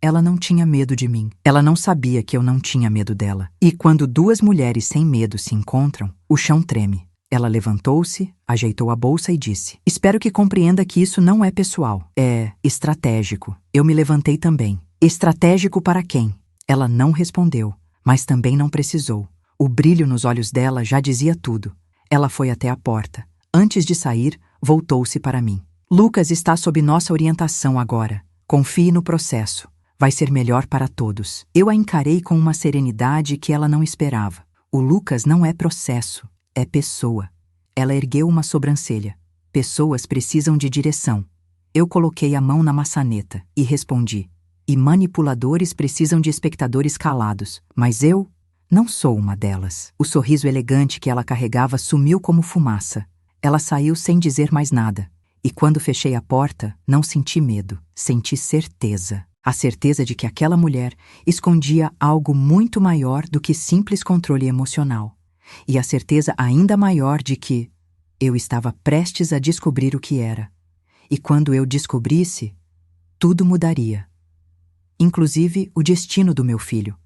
Ela não tinha medo de mim. Ela não sabia que eu não tinha medo dela. E quando duas mulheres sem medo se encontram, o chão treme. Ela levantou-se, ajeitou a bolsa e disse: "Espero que compreenda que isso não é pessoal. É estratégico." Eu me levantei também. Estratégico para quem? Ela não respondeu, mas também não precisou. O brilho nos olhos dela já dizia tudo. Ela foi até a porta. Antes de sair, voltou-se para mim. Lucas está sob nossa orientação agora. Confie no processo. Vai ser melhor para todos. Eu a encarei com uma serenidade que ela não esperava. O Lucas não é processo, é pessoa. Ela ergueu uma sobrancelha. Pessoas precisam de direção. Eu coloquei a mão na maçaneta e respondi. E manipuladores precisam de espectadores calados. Mas eu não sou uma delas. O sorriso elegante que ela carregava sumiu como fumaça. Ela saiu sem dizer mais nada. E quando fechei a porta, não senti medo. Senti certeza. A certeza de que aquela mulher escondia algo muito maior do que simples controle emocional. E a certeza ainda maior de que eu estava prestes a descobrir o que era. E quando eu descobrisse, tudo mudaria. Inclusive o destino do meu filho.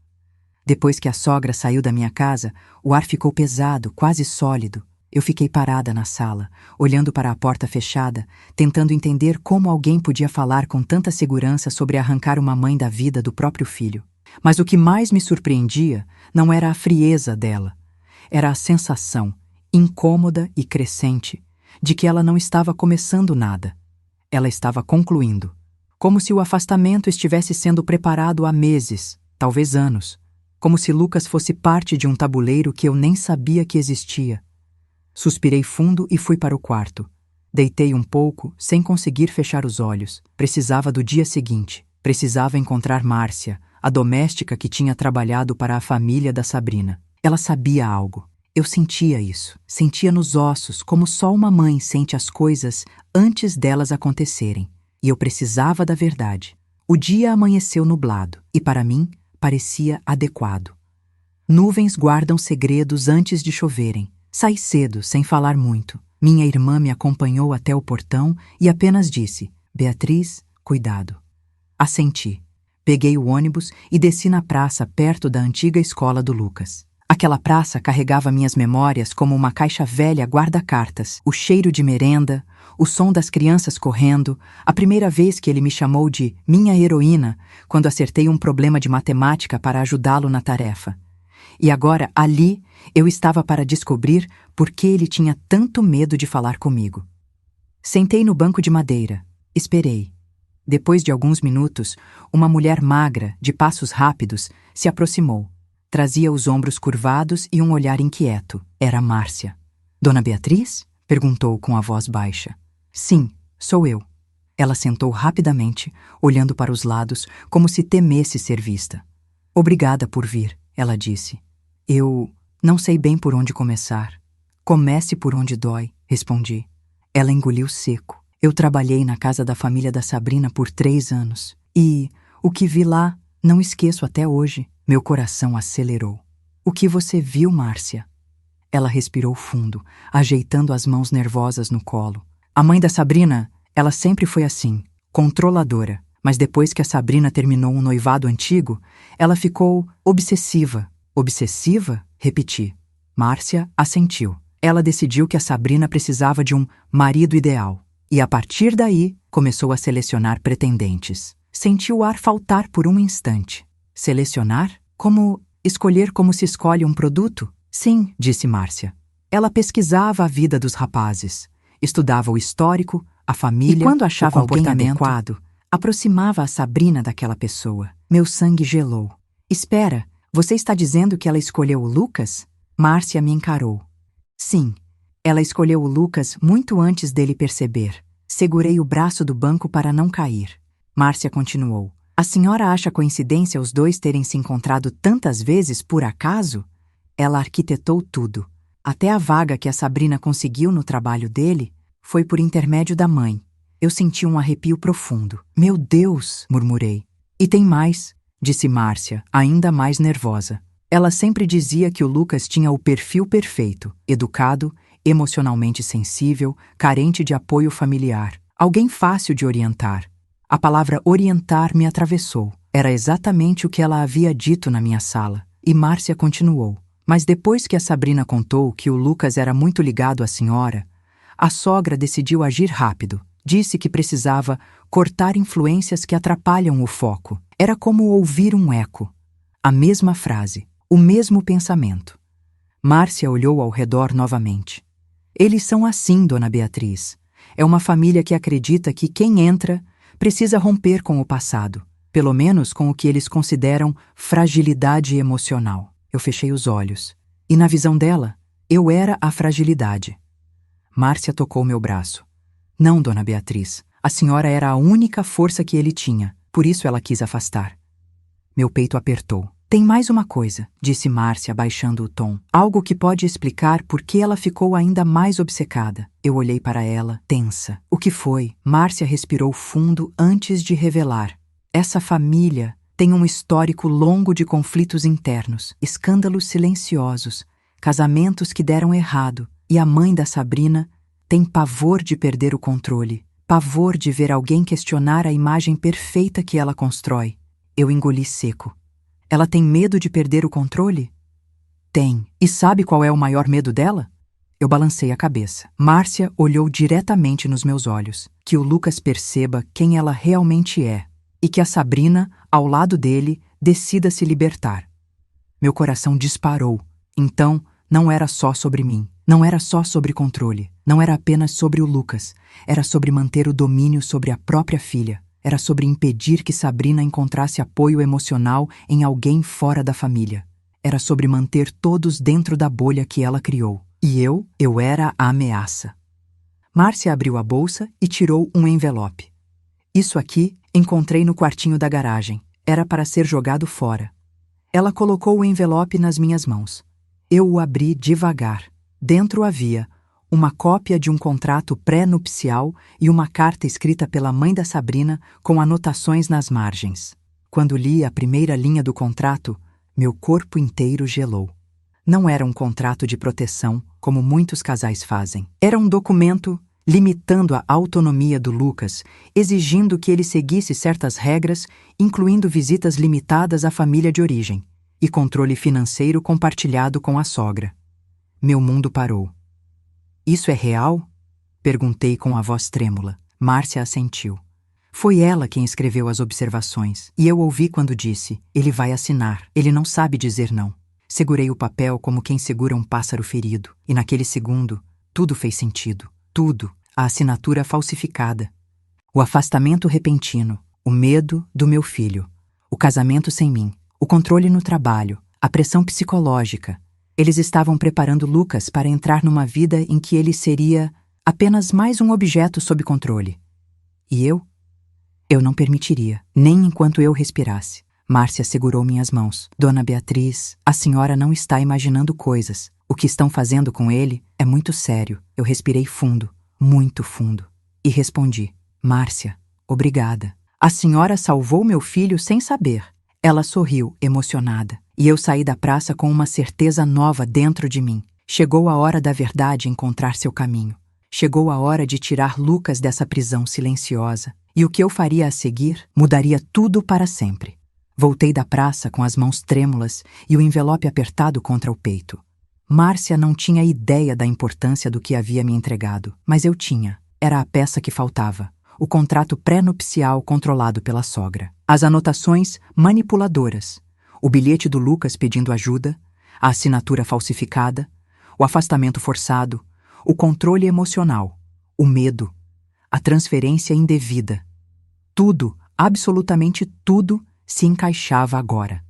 Depois que a sogra saiu da minha casa, o ar ficou pesado, quase sólido. Eu fiquei parada na sala, olhando para a porta fechada, tentando entender como alguém podia falar com tanta segurança sobre arrancar uma mãe da vida do próprio filho. Mas o que mais me surpreendia não era a frieza dela. Era a sensação, incômoda e crescente, de que ela não estava começando nada. Ela estava concluindo. Como se o afastamento estivesse sendo preparado há meses, talvez anos. Como se Lucas fosse parte de um tabuleiro que eu nem sabia que existia. Suspirei fundo e fui para o quarto. Deitei um pouco, sem conseguir fechar os olhos. Precisava do dia seguinte. Precisava encontrar Márcia, a doméstica que tinha trabalhado para a família da Sabrina. Ela sabia algo. Eu sentia isso. Sentia nos ossos, como só uma mãe sente as coisas antes delas acontecerem. E eu precisava da verdade. O dia amanheceu nublado, e para mim, parecia adequado. Nuvens guardam segredos antes de choverem. Saí cedo, sem falar muito. Minha irmã me acompanhou até o portão e apenas disse: Beatriz, cuidado. Assenti. Peguei o ônibus e desci na praça perto da antiga escola do Lucas. Aquela praça carregava minhas memórias como uma caixa velha guarda-cartas. O cheiro de merenda, o som das crianças correndo, a primeira vez que ele me chamou de minha heroína quando acertei um problema de matemática para ajudá-lo na tarefa. E agora, ali, eu estava para descobrir por que ele tinha tanto medo de falar comigo. Sentei no banco de madeira. Esperei. Depois de alguns minutos, uma mulher magra, de passos rápidos, se aproximou. Trazia os ombros curvados e um olhar inquieto. Era Márcia. Dona Beatriz? Perguntou com a voz baixa. Sim, sou eu. Ela sentou rapidamente, olhando para os lados, como se temesse ser vista. Obrigada por vir, ela disse. Eu não sei bem por onde começar. Comece por onde dói, respondi. Ela engoliu seco. Eu trabalhei na casa da família da Sabrina por 3 anos. E o que vi lá, não esqueço até hoje. Meu coração acelerou. O que você viu, Márcia? Ela respirou fundo, ajeitando as mãos nervosas no colo. A mãe da Sabrina, ela sempre foi assim, controladora. Mas depois que a Sabrina terminou um noivado antigo, ela ficou obsessiva. Obsessiva? Repeti. Márcia assentiu. Ela decidiu que a Sabrina precisava de um marido ideal. E a partir daí, começou a selecionar pretendentes. Senti o ar faltar por um instante. Selecionar? Escolher como se escolhe um produto? Sim, disse Márcia. Ela pesquisava a vida dos rapazes. Estudava o histórico, a família, e quando achava o comportamento adequado, aproximava a Sabrina daquela pessoa. Meu sangue gelou. Espera, você está dizendo que ela escolheu o Lucas? Márcia me encarou. Sim, ela escolheu o Lucas muito antes dele perceber. Segurei o braço do banco para não cair. Márcia continuou. A senhora acha coincidência os dois terem se encontrado tantas vezes por acaso? Ela arquitetou tudo. Até a vaga que a Sabrina conseguiu no trabalho dele foi por intermédio da mãe. Eu senti um arrepio profundo. Meu Deus, murmurei. E tem mais, disse Márcia, ainda mais nervosa. Ela sempre dizia que o Lucas tinha o perfil perfeito, educado, emocionalmente sensível, carente de apoio familiar. Alguém fácil de orientar. A palavra orientar me atravessou. Era exatamente o que ela havia dito na minha sala. E Márcia continuou. Mas depois que a Sabrina contou que o Lucas era muito ligado à senhora, a sogra decidiu agir rápido. Disse que precisava cortar influências que atrapalham o foco. Era como ouvir um eco. A mesma frase, o mesmo pensamento. Márcia olhou ao redor novamente. Eles são assim, Dona Beatriz. É uma família que acredita que quem entra precisa romper com o passado, pelo menos com o que eles consideram fragilidade emocional. Eu fechei os olhos. E na visão dela, eu era a fragilidade. Márcia tocou meu braço. Não, Dona Beatriz. A senhora era a única força que ele tinha, por isso ela quis afastar. Meu peito apertou. Tem mais uma coisa, disse Márcia, baixando o tom. Algo que pode explicar por que ela ficou ainda mais obcecada. Eu olhei para ela, tensa. O que foi? Márcia respirou fundo antes de revelar. Essa família tem um histórico longo de conflitos internos, escândalos silenciosos, casamentos que deram errado, e a mãe da Sabrina tem pavor de perder o controle, pavor de ver alguém questionar a imagem perfeita que ela constrói. Eu engoli seco. Ela tem medo de perder o controle? Tem. E sabe qual é o maior medo dela? Eu balancei a cabeça. Márcia olhou diretamente nos meus olhos. Que o Lucas perceba quem ela realmente é. E que a Sabrina, ao lado dele, decida se libertar. Meu coração disparou. Então, não era só sobre mim. Não era só sobre controle. Não era apenas sobre o Lucas. Era sobre manter o domínio sobre a própria filha. Era sobre impedir que Sabrina encontrasse apoio emocional em alguém fora da família. Era sobre manter todos dentro da bolha que ela criou. E eu era a ameaça. Márcia abriu a bolsa e tirou um envelope. Isso aqui encontrei no quartinho da garagem. Era para ser jogado fora. Ela colocou o envelope nas minhas mãos. Eu o abri devagar. Dentro havia uma cópia de um contrato pré-nupcial e uma carta escrita pela mãe da Sabrina com anotações nas margens. Quando li a primeira linha do contrato, meu corpo inteiro gelou. Não era um contrato de proteção, como muitos casais fazem. Era um documento limitando a autonomia do Lucas, exigindo que ele seguisse certas regras, incluindo visitas limitadas à família de origem e controle financeiro compartilhado com a sogra. Meu mundo parou. Isso é real? Perguntei com a voz trêmula. Márcia assentiu. Foi ela quem escreveu as observações, e eu ouvi quando disse, ele vai assinar, ele não sabe dizer não. Segurei o papel como quem segura um pássaro ferido, e naquele segundo, tudo fez sentido. Tudo. A assinatura falsificada. O afastamento repentino, o medo do meu filho, o casamento sem mim, o controle no trabalho, a pressão psicológica. Eles estavam preparando Lucas para entrar numa vida em que ele seria apenas mais um objeto sob controle. E eu? Eu não permitiria, nem enquanto eu respirasse. Márcia segurou minhas mãos. Dona Beatriz, a senhora não está imaginando coisas. O que estão fazendo com ele é muito sério. Eu respirei fundo, muito fundo. E respondi, Márcia, obrigada. A senhora salvou meu filho sem saber. Ela sorriu, emocionada. E eu saí da praça com uma certeza nova dentro de mim. Chegou a hora da verdade encontrar seu caminho. Chegou a hora de tirar Lucas dessa prisão silenciosa. E o que eu faria a seguir mudaria tudo para sempre. Voltei da praça com as mãos trêmulas e o envelope apertado contra o peito. Márcia não tinha ideia da importância do que havia me entregado, mas eu tinha. Era a peça que faltava. O contrato pré-nupcial controlado pela sogra. As anotações manipuladoras. O bilhete do Lucas pedindo ajuda, a assinatura falsificada, o afastamento forçado, o controle emocional, o medo, a transferência indevida. Tudo, absolutamente tudo, se encaixava agora.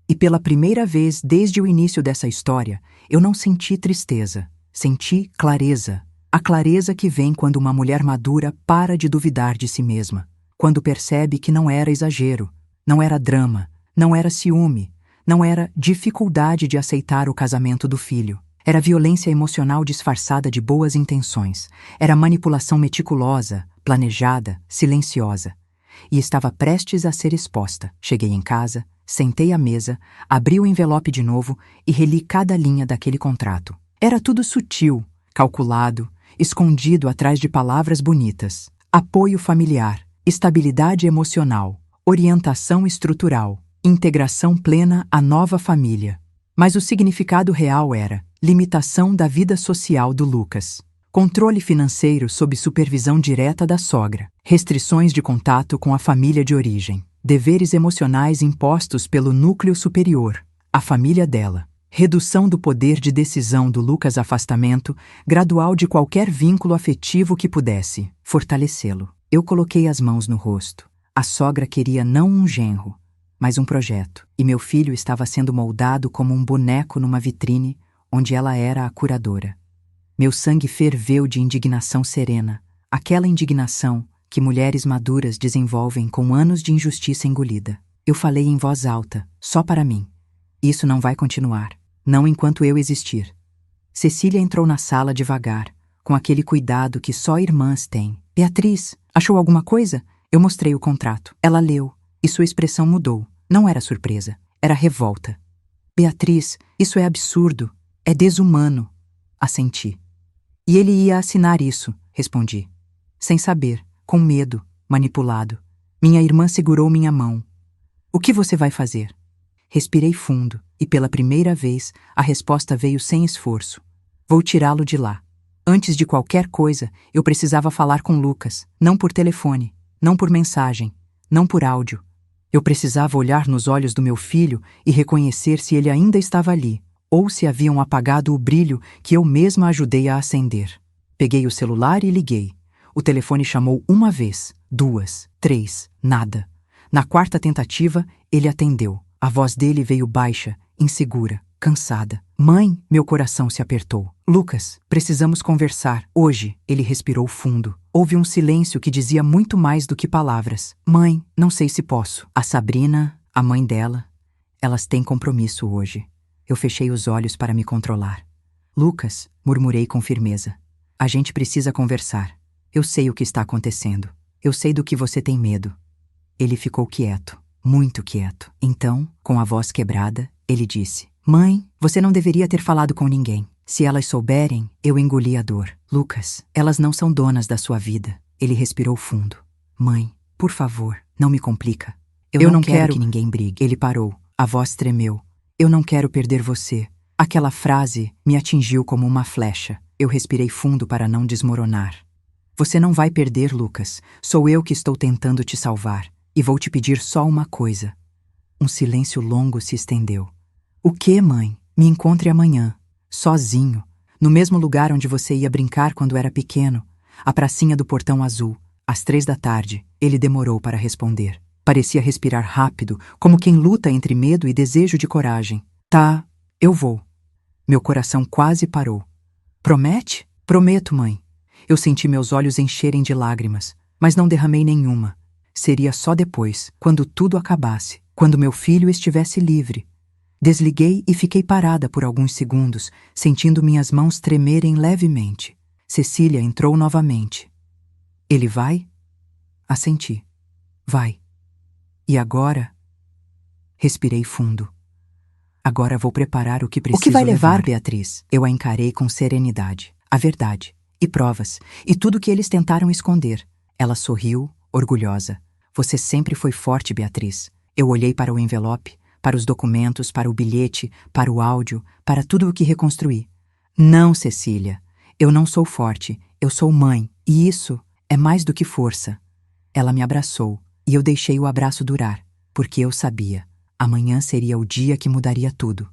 E pela primeira vez desde o início dessa história, eu não senti tristeza, senti clareza. A clareza que vem quando uma mulher madura para de duvidar de si mesma, quando percebe que não era exagero, não era drama, não era ciúme, não era dificuldade de aceitar o casamento do filho. Era violência emocional disfarçada de boas intenções. Era manipulação meticulosa, planejada, silenciosa. E estava prestes a ser exposta. Cheguei em casa, sentei à mesa, abri o envelope de novo e reli cada linha daquele contrato. Era tudo sutil, calculado, escondido atrás de palavras bonitas. Apoio familiar, estabilidade emocional, orientação estrutural, integração plena à nova família. Mas o significado real era limitação da vida social do Lucas, controle financeiro sob supervisão direta da sogra, restrições de contato com a família de origem, deveres emocionais impostos pelo núcleo superior, a família dela. Redução do poder de decisão do Lucas, afastamento gradual de qualquer vínculo afetivo que pudesse fortalecê-lo. Eu coloquei as mãos no rosto. A sogra queria não um genro, mas um projeto, e meu filho estava sendo moldado como um boneco numa vitrine onde ela era a curadora. Meu sangue ferveu de indignação serena, aquela indignação que mulheres maduras desenvolvem com anos de injustiça engolida. Eu falei em voz alta, só para mim. Isso não vai continuar, não enquanto eu existir. Cecília entrou na sala devagar, com aquele cuidado que só irmãs têm. Beatriz, achou alguma coisa? Eu mostrei o contrato. Ela leu, e sua expressão mudou. Não era surpresa, era revolta. Beatriz, isso é absurdo, é desumano. Assenti. E ele ia assinar isso, respondi. Sem saber, com medo, manipulado. Minha irmã segurou minha mão. O que você vai fazer? Respirei fundo, e pela primeira vez a resposta veio sem esforço. Vou tirá-lo de lá. Antes de qualquer coisa, eu precisava falar com Lucas, não por telefone, não por mensagem, não por áudio. Eu precisava olhar nos olhos do meu filho e reconhecer se ele ainda estava ali, ou se haviam apagado o brilho que eu mesma ajudei a acender. Peguei o celular e liguei. O telefone chamou uma vez, duas, três, nada. Na quarta tentativa, ele atendeu. A voz dele veio baixa, insegura, cansada. Mãe, meu coração se apertou. Lucas, precisamos conversar. Hoje, ele respirou fundo. Houve um silêncio que dizia muito mais do que palavras. Mãe, não sei se posso. A Sabrina, a mãe dela, elas têm compromisso hoje. Eu fechei os olhos para me controlar. Lucas, murmurei com firmeza. A gente precisa conversar. Eu sei o que está acontecendo. Eu sei do que você tem medo. Ele ficou quieto, muito quieto. Então, com a voz quebrada, ele disse: Mãe, você não deveria ter falado com ninguém. Se elas souberem, eu engoli a dor. Lucas, elas não são donas da sua vida. Ele respirou fundo. Mãe, por favor, não me complica. Eu não quero que ninguém brigue. Ele parou. A voz tremeu. Eu não quero perder você. Aquela frase me atingiu como uma flecha. Eu respirei fundo para não desmoronar. Você não vai perder, Lucas. Sou eu que estou tentando te salvar. E vou te pedir só uma coisa. Um silêncio longo se estendeu. O quê, mãe? Me encontre amanhã. Sozinho, no mesmo lugar onde você ia brincar quando era pequeno, a pracinha do Portão Azul, às 3 da tarde. Ele demorou para responder. Parecia respirar rápido, como quem luta entre medo e desejo de coragem. Tá, eu vou. Meu coração quase parou. Promete? Prometo, mãe. Eu senti meus olhos encherem de lágrimas, mas não derramei nenhuma. Seria só depois, quando tudo acabasse, quando meu filho estivesse livre. Desliguei e fiquei parada por alguns segundos, sentindo minhas mãos tremerem levemente. Cecília entrou novamente. Ele vai? Assenti. Vai. E agora? Respirei fundo. Agora vou preparar o que preciso. O que vai levar, Beatriz? Eu a encarei com serenidade. A verdade. E provas. E tudo que eles tentaram esconder. Ela sorriu, orgulhosa. Você sempre foi forte, Beatriz. Eu olhei para o envelope, para os documentos, para o bilhete, para o áudio, para tudo o que reconstruí. Não, Cecília. Eu não sou forte. Eu sou mãe. E isso é mais do que força. Ela me abraçou, e eu deixei o abraço durar, porque eu sabia. Amanhã seria o dia que mudaria tudo.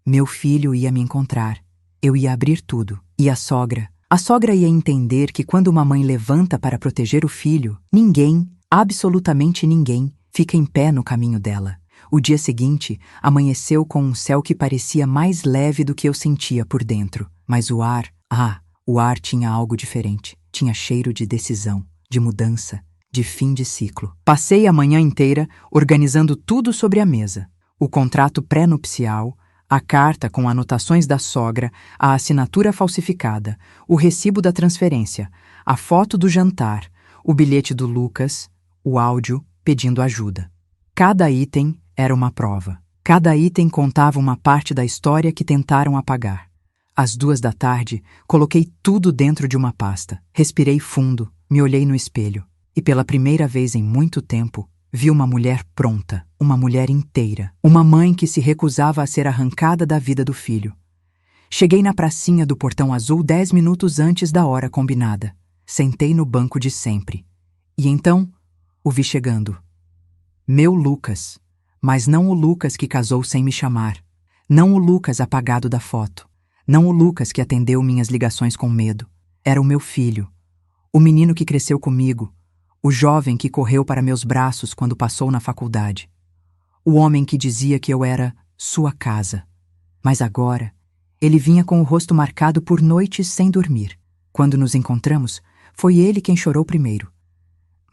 Meu filho ia me encontrar. Eu ia abrir tudo. E a sogra? A sogra ia entender que quando uma mãe levanta para proteger o filho, ninguém, absolutamente ninguém, fica em pé no caminho dela. O dia seguinte amanheceu com um céu que parecia mais leve do que eu sentia por dentro. Mas o ar tinha algo diferente. Tinha cheiro de decisão, de mudança, de fim de ciclo. Passei a manhã inteira organizando tudo sobre a mesa. O contrato pré-nupcial, a carta com anotações da sogra, a assinatura falsificada, o recibo da transferência, a foto do jantar, o bilhete do Lucas, o áudio pedindo ajuda. Cada item era uma prova. Cada item contava uma parte da história que tentaram apagar. Às 2 da tarde, coloquei tudo dentro de uma pasta. Respirei fundo, me olhei no espelho. E pela primeira vez em muito tempo, vi uma mulher pronta, uma mulher inteira, uma mãe que se recusava a ser arrancada da vida do filho. Cheguei na pracinha do Portão Azul 10 minutos antes da hora combinada. Sentei no banco de sempre. E então, o vi chegando. Meu Lucas. Mas não o Lucas que casou sem me chamar. Não o Lucas apagado da foto. Não o Lucas que atendeu minhas ligações com medo. Era o meu filho. O menino que cresceu comigo. O jovem que correu para meus braços quando passou na faculdade. O homem que dizia que eu era sua casa. Mas agora, ele vinha com o rosto marcado por noites sem dormir. Quando nos encontramos, foi ele quem chorou primeiro.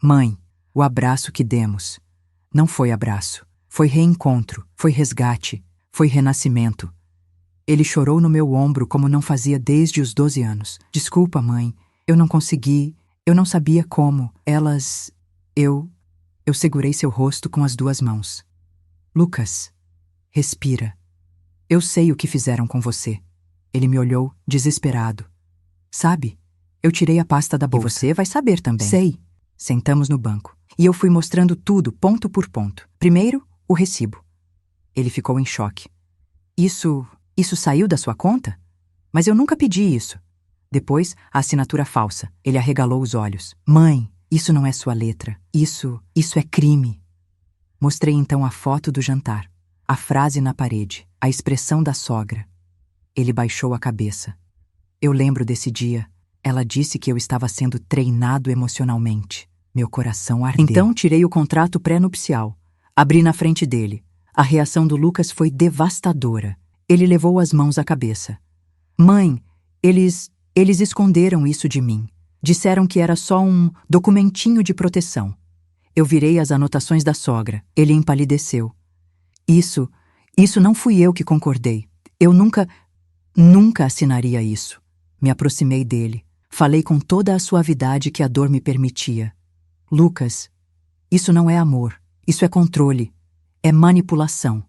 Mãe, o abraço que demos. Não foi abraço. Foi reencontro, foi resgate, foi renascimento. Ele chorou no meu ombro como não fazia desde os 12 anos. Desculpa, mãe, eu não consegui, eu não sabia como. Eu segurei seu rosto com as 2 mãos. Lucas, respira. Eu sei o que fizeram com você. Ele me olhou, desesperado. Sabe, eu tirei a pasta da bolsa. E você vai saber também. Sei. Sentamos no banco. E eu fui mostrando tudo, ponto por ponto. Primeiro, o recibo. Ele ficou em choque. Isso saiu da sua conta? Mas eu nunca pedi isso. Depois, a assinatura falsa. Ele arregalou os olhos. Mãe, isso não é sua letra. Isso é crime. Mostrei então a foto do jantar. A frase na parede. A expressão da sogra. Ele baixou a cabeça. Eu lembro desse dia. Ela disse que eu estava sendo treinado emocionalmente. Meu coração ardeu. Então tirei o contrato pré-nupcial. Abri na frente dele. A reação do Lucas foi devastadora. Ele levou as mãos à cabeça. Mãe, eles esconderam isso de mim. Disseram que era só um documentinho de proteção. Eu virei as anotações da sogra. Ele empalideceu. Isso não fui eu que concordei. Eu nunca assinaria isso. Me aproximei dele. Falei com toda a suavidade que a dor me permitia. Lucas, isso não é amor. Isso é controle. É manipulação.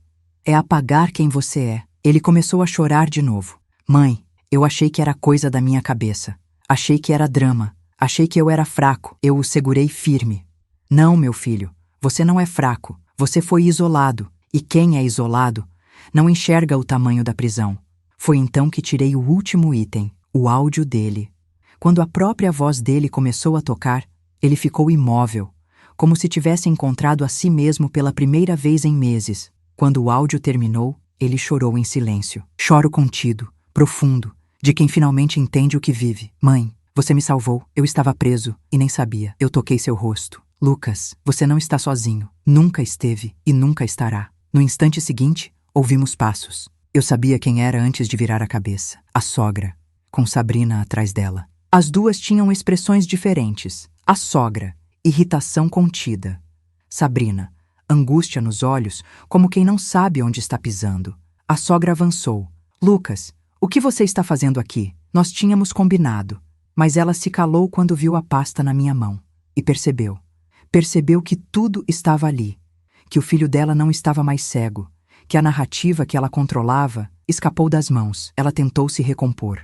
É apagar quem você é. Ele começou a chorar de novo. Mãe, eu achei que era coisa da minha cabeça. Achei que era drama. Achei que eu era fraco. Eu o segurei firme. Não, meu filho. Você não é fraco. Você foi isolado. E quem é isolado não enxerga o tamanho da prisão. Foi então que tirei o último item, o áudio dele. Quando a própria voz dele começou a tocar, ele ficou imóvel, como se tivesse encontrado a si mesmo pela primeira vez em meses. Quando o áudio terminou, ele chorou em silêncio. Choro contido, profundo, de quem finalmente entende o que vive. Mãe, você me salvou. Eu estava preso e nem sabia. Eu toquei seu rosto. Lucas, você não está sozinho. Nunca esteve e nunca estará. No instante seguinte, ouvimos passos. Eu sabia quem era antes de virar a cabeça. A sogra, com Sabrina atrás dela. As 2 tinham expressões diferentes. A sogra, irritação contida. Sabrina, angústia nos olhos, como quem não sabe onde está pisando. A sogra avançou. Lucas, o que você está fazendo aqui? Nós tínhamos combinado. Mas ela se calou quando viu a pasta na minha mão. E percebeu. Percebeu que tudo estava ali. Que o filho dela não estava mais cego. Que a narrativa que ela controlava escapou das mãos. Ela tentou se recompor.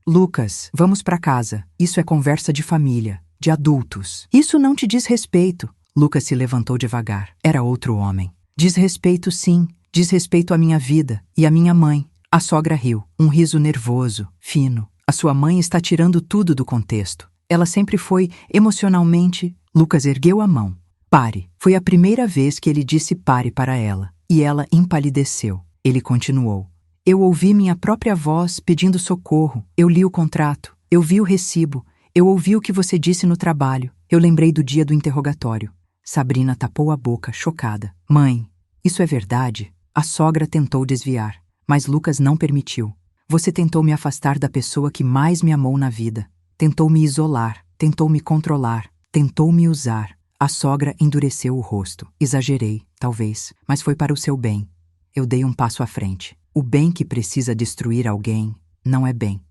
Lucas, vamos para casa. Isso é conversa de família, de adultos. Isso não te diz respeito. Lucas se levantou devagar. Era outro homem. Diz respeito, sim. Diz respeito à minha vida e à minha mãe. A sogra riu. Um riso nervoso, fino. A sua mãe está tirando tudo do contexto. Ela sempre foi emocionalmente... Lucas ergueu a mão. Pare. Foi a primeira vez que ele disse pare para ela. E ela empalideceu. Ele continuou. Eu ouvi minha própria voz pedindo socorro. Eu li o contrato. Eu vi o recibo. Eu ouvi o que você disse no trabalho. Eu lembrei do dia do interrogatório. Sabrina tapou a boca, chocada. Mãe, isso é verdade? A sogra tentou desviar, mas Lucas não permitiu. Você tentou me afastar da pessoa que mais me amou na vida. Tentou me isolar. Tentou me controlar. Tentou me usar. A sogra endureceu o rosto. Exagerei, talvez, mas foi para o seu bem. Eu dei um passo à frente. O bem que precisa destruir alguém não é bem.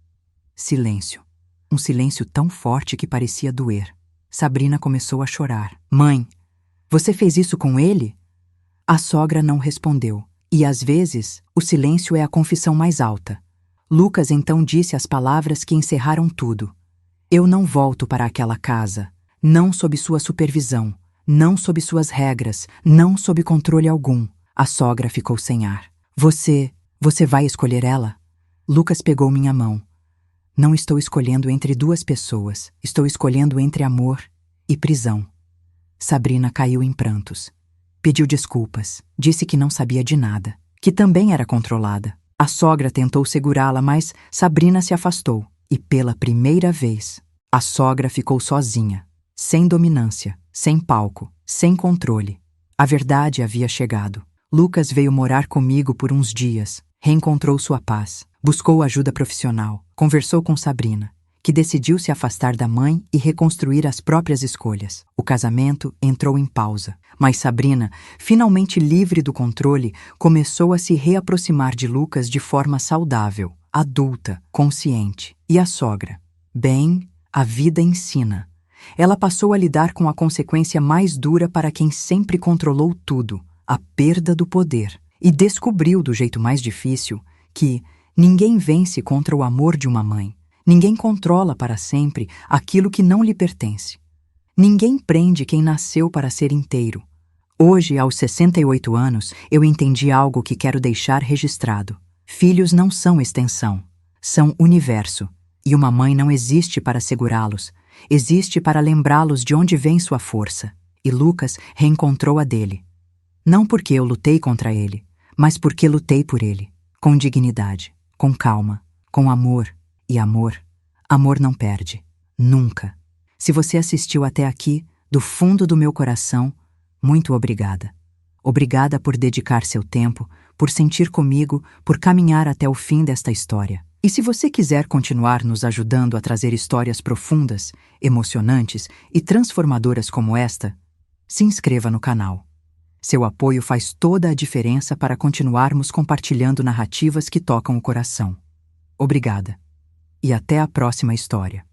Silêncio. Um silêncio tão forte que parecia doer. Sabrina começou a chorar. Mãe, você fez isso com ele? A sogra não respondeu. E às vezes, o silêncio é a confissão mais alta. Lucas então disse as palavras que encerraram tudo. Eu não volto para aquela casa. Não sob sua supervisão, não sob suas regras, não sob controle algum. A sogra ficou sem ar. Você vai escolher ela? Lucas pegou minha mão. Não estou escolhendo entre 2 pessoas. Estou escolhendo entre amor e prisão. Sabrina caiu em prantos. Pediu desculpas. Disse que não sabia de nada. que também era controlada. A sogra tentou segurá-la, mas Sabrina se afastou. E pela primeira vez, a sogra ficou sozinha, sem dominância, sem palco, sem controle. A verdade havia chegado. Lucas veio morar comigo por uns dias, reencontrou sua paz, buscou ajuda profissional, conversou com Sabrina, que decidiu se afastar da mãe e reconstruir as próprias escolhas. O casamento entrou em pausa, mas Sabrina, finalmente livre do controle, começou a se reaproximar de Lucas de forma saudável, adulta, consciente. E a sogra? Bem, a vida ensina. Ela passou a lidar com a consequência mais dura para quem sempre controlou tudo, a perda do poder. E descobriu do jeito mais difícil que ninguém vence contra o amor de uma mãe. Ninguém controla para sempre aquilo que não lhe pertence. Ninguém prende quem nasceu para ser inteiro. Hoje, aos 68 anos, eu entendi algo que quero deixar registrado. Filhos não são extensão, são universo. E uma mãe não existe para segurá-los, existe para lembrá-los de onde vem sua força. E Lucas reencontrou a dele. Não porque eu lutei contra ele, mas porque lutei por ele, com dignidade, com calma, com amor. E amor não perde. Nunca. Se você assistiu até aqui, do fundo do meu coração, muito obrigada. Obrigada por dedicar seu tempo, por sentir comigo, por caminhar até o fim desta história. E se você quiser continuar nos ajudando a trazer histórias profundas, emocionantes e transformadoras como esta, se inscreva no canal. Seu apoio faz toda a diferença para continuarmos compartilhando narrativas que tocam o coração. Obrigada. E até a próxima história.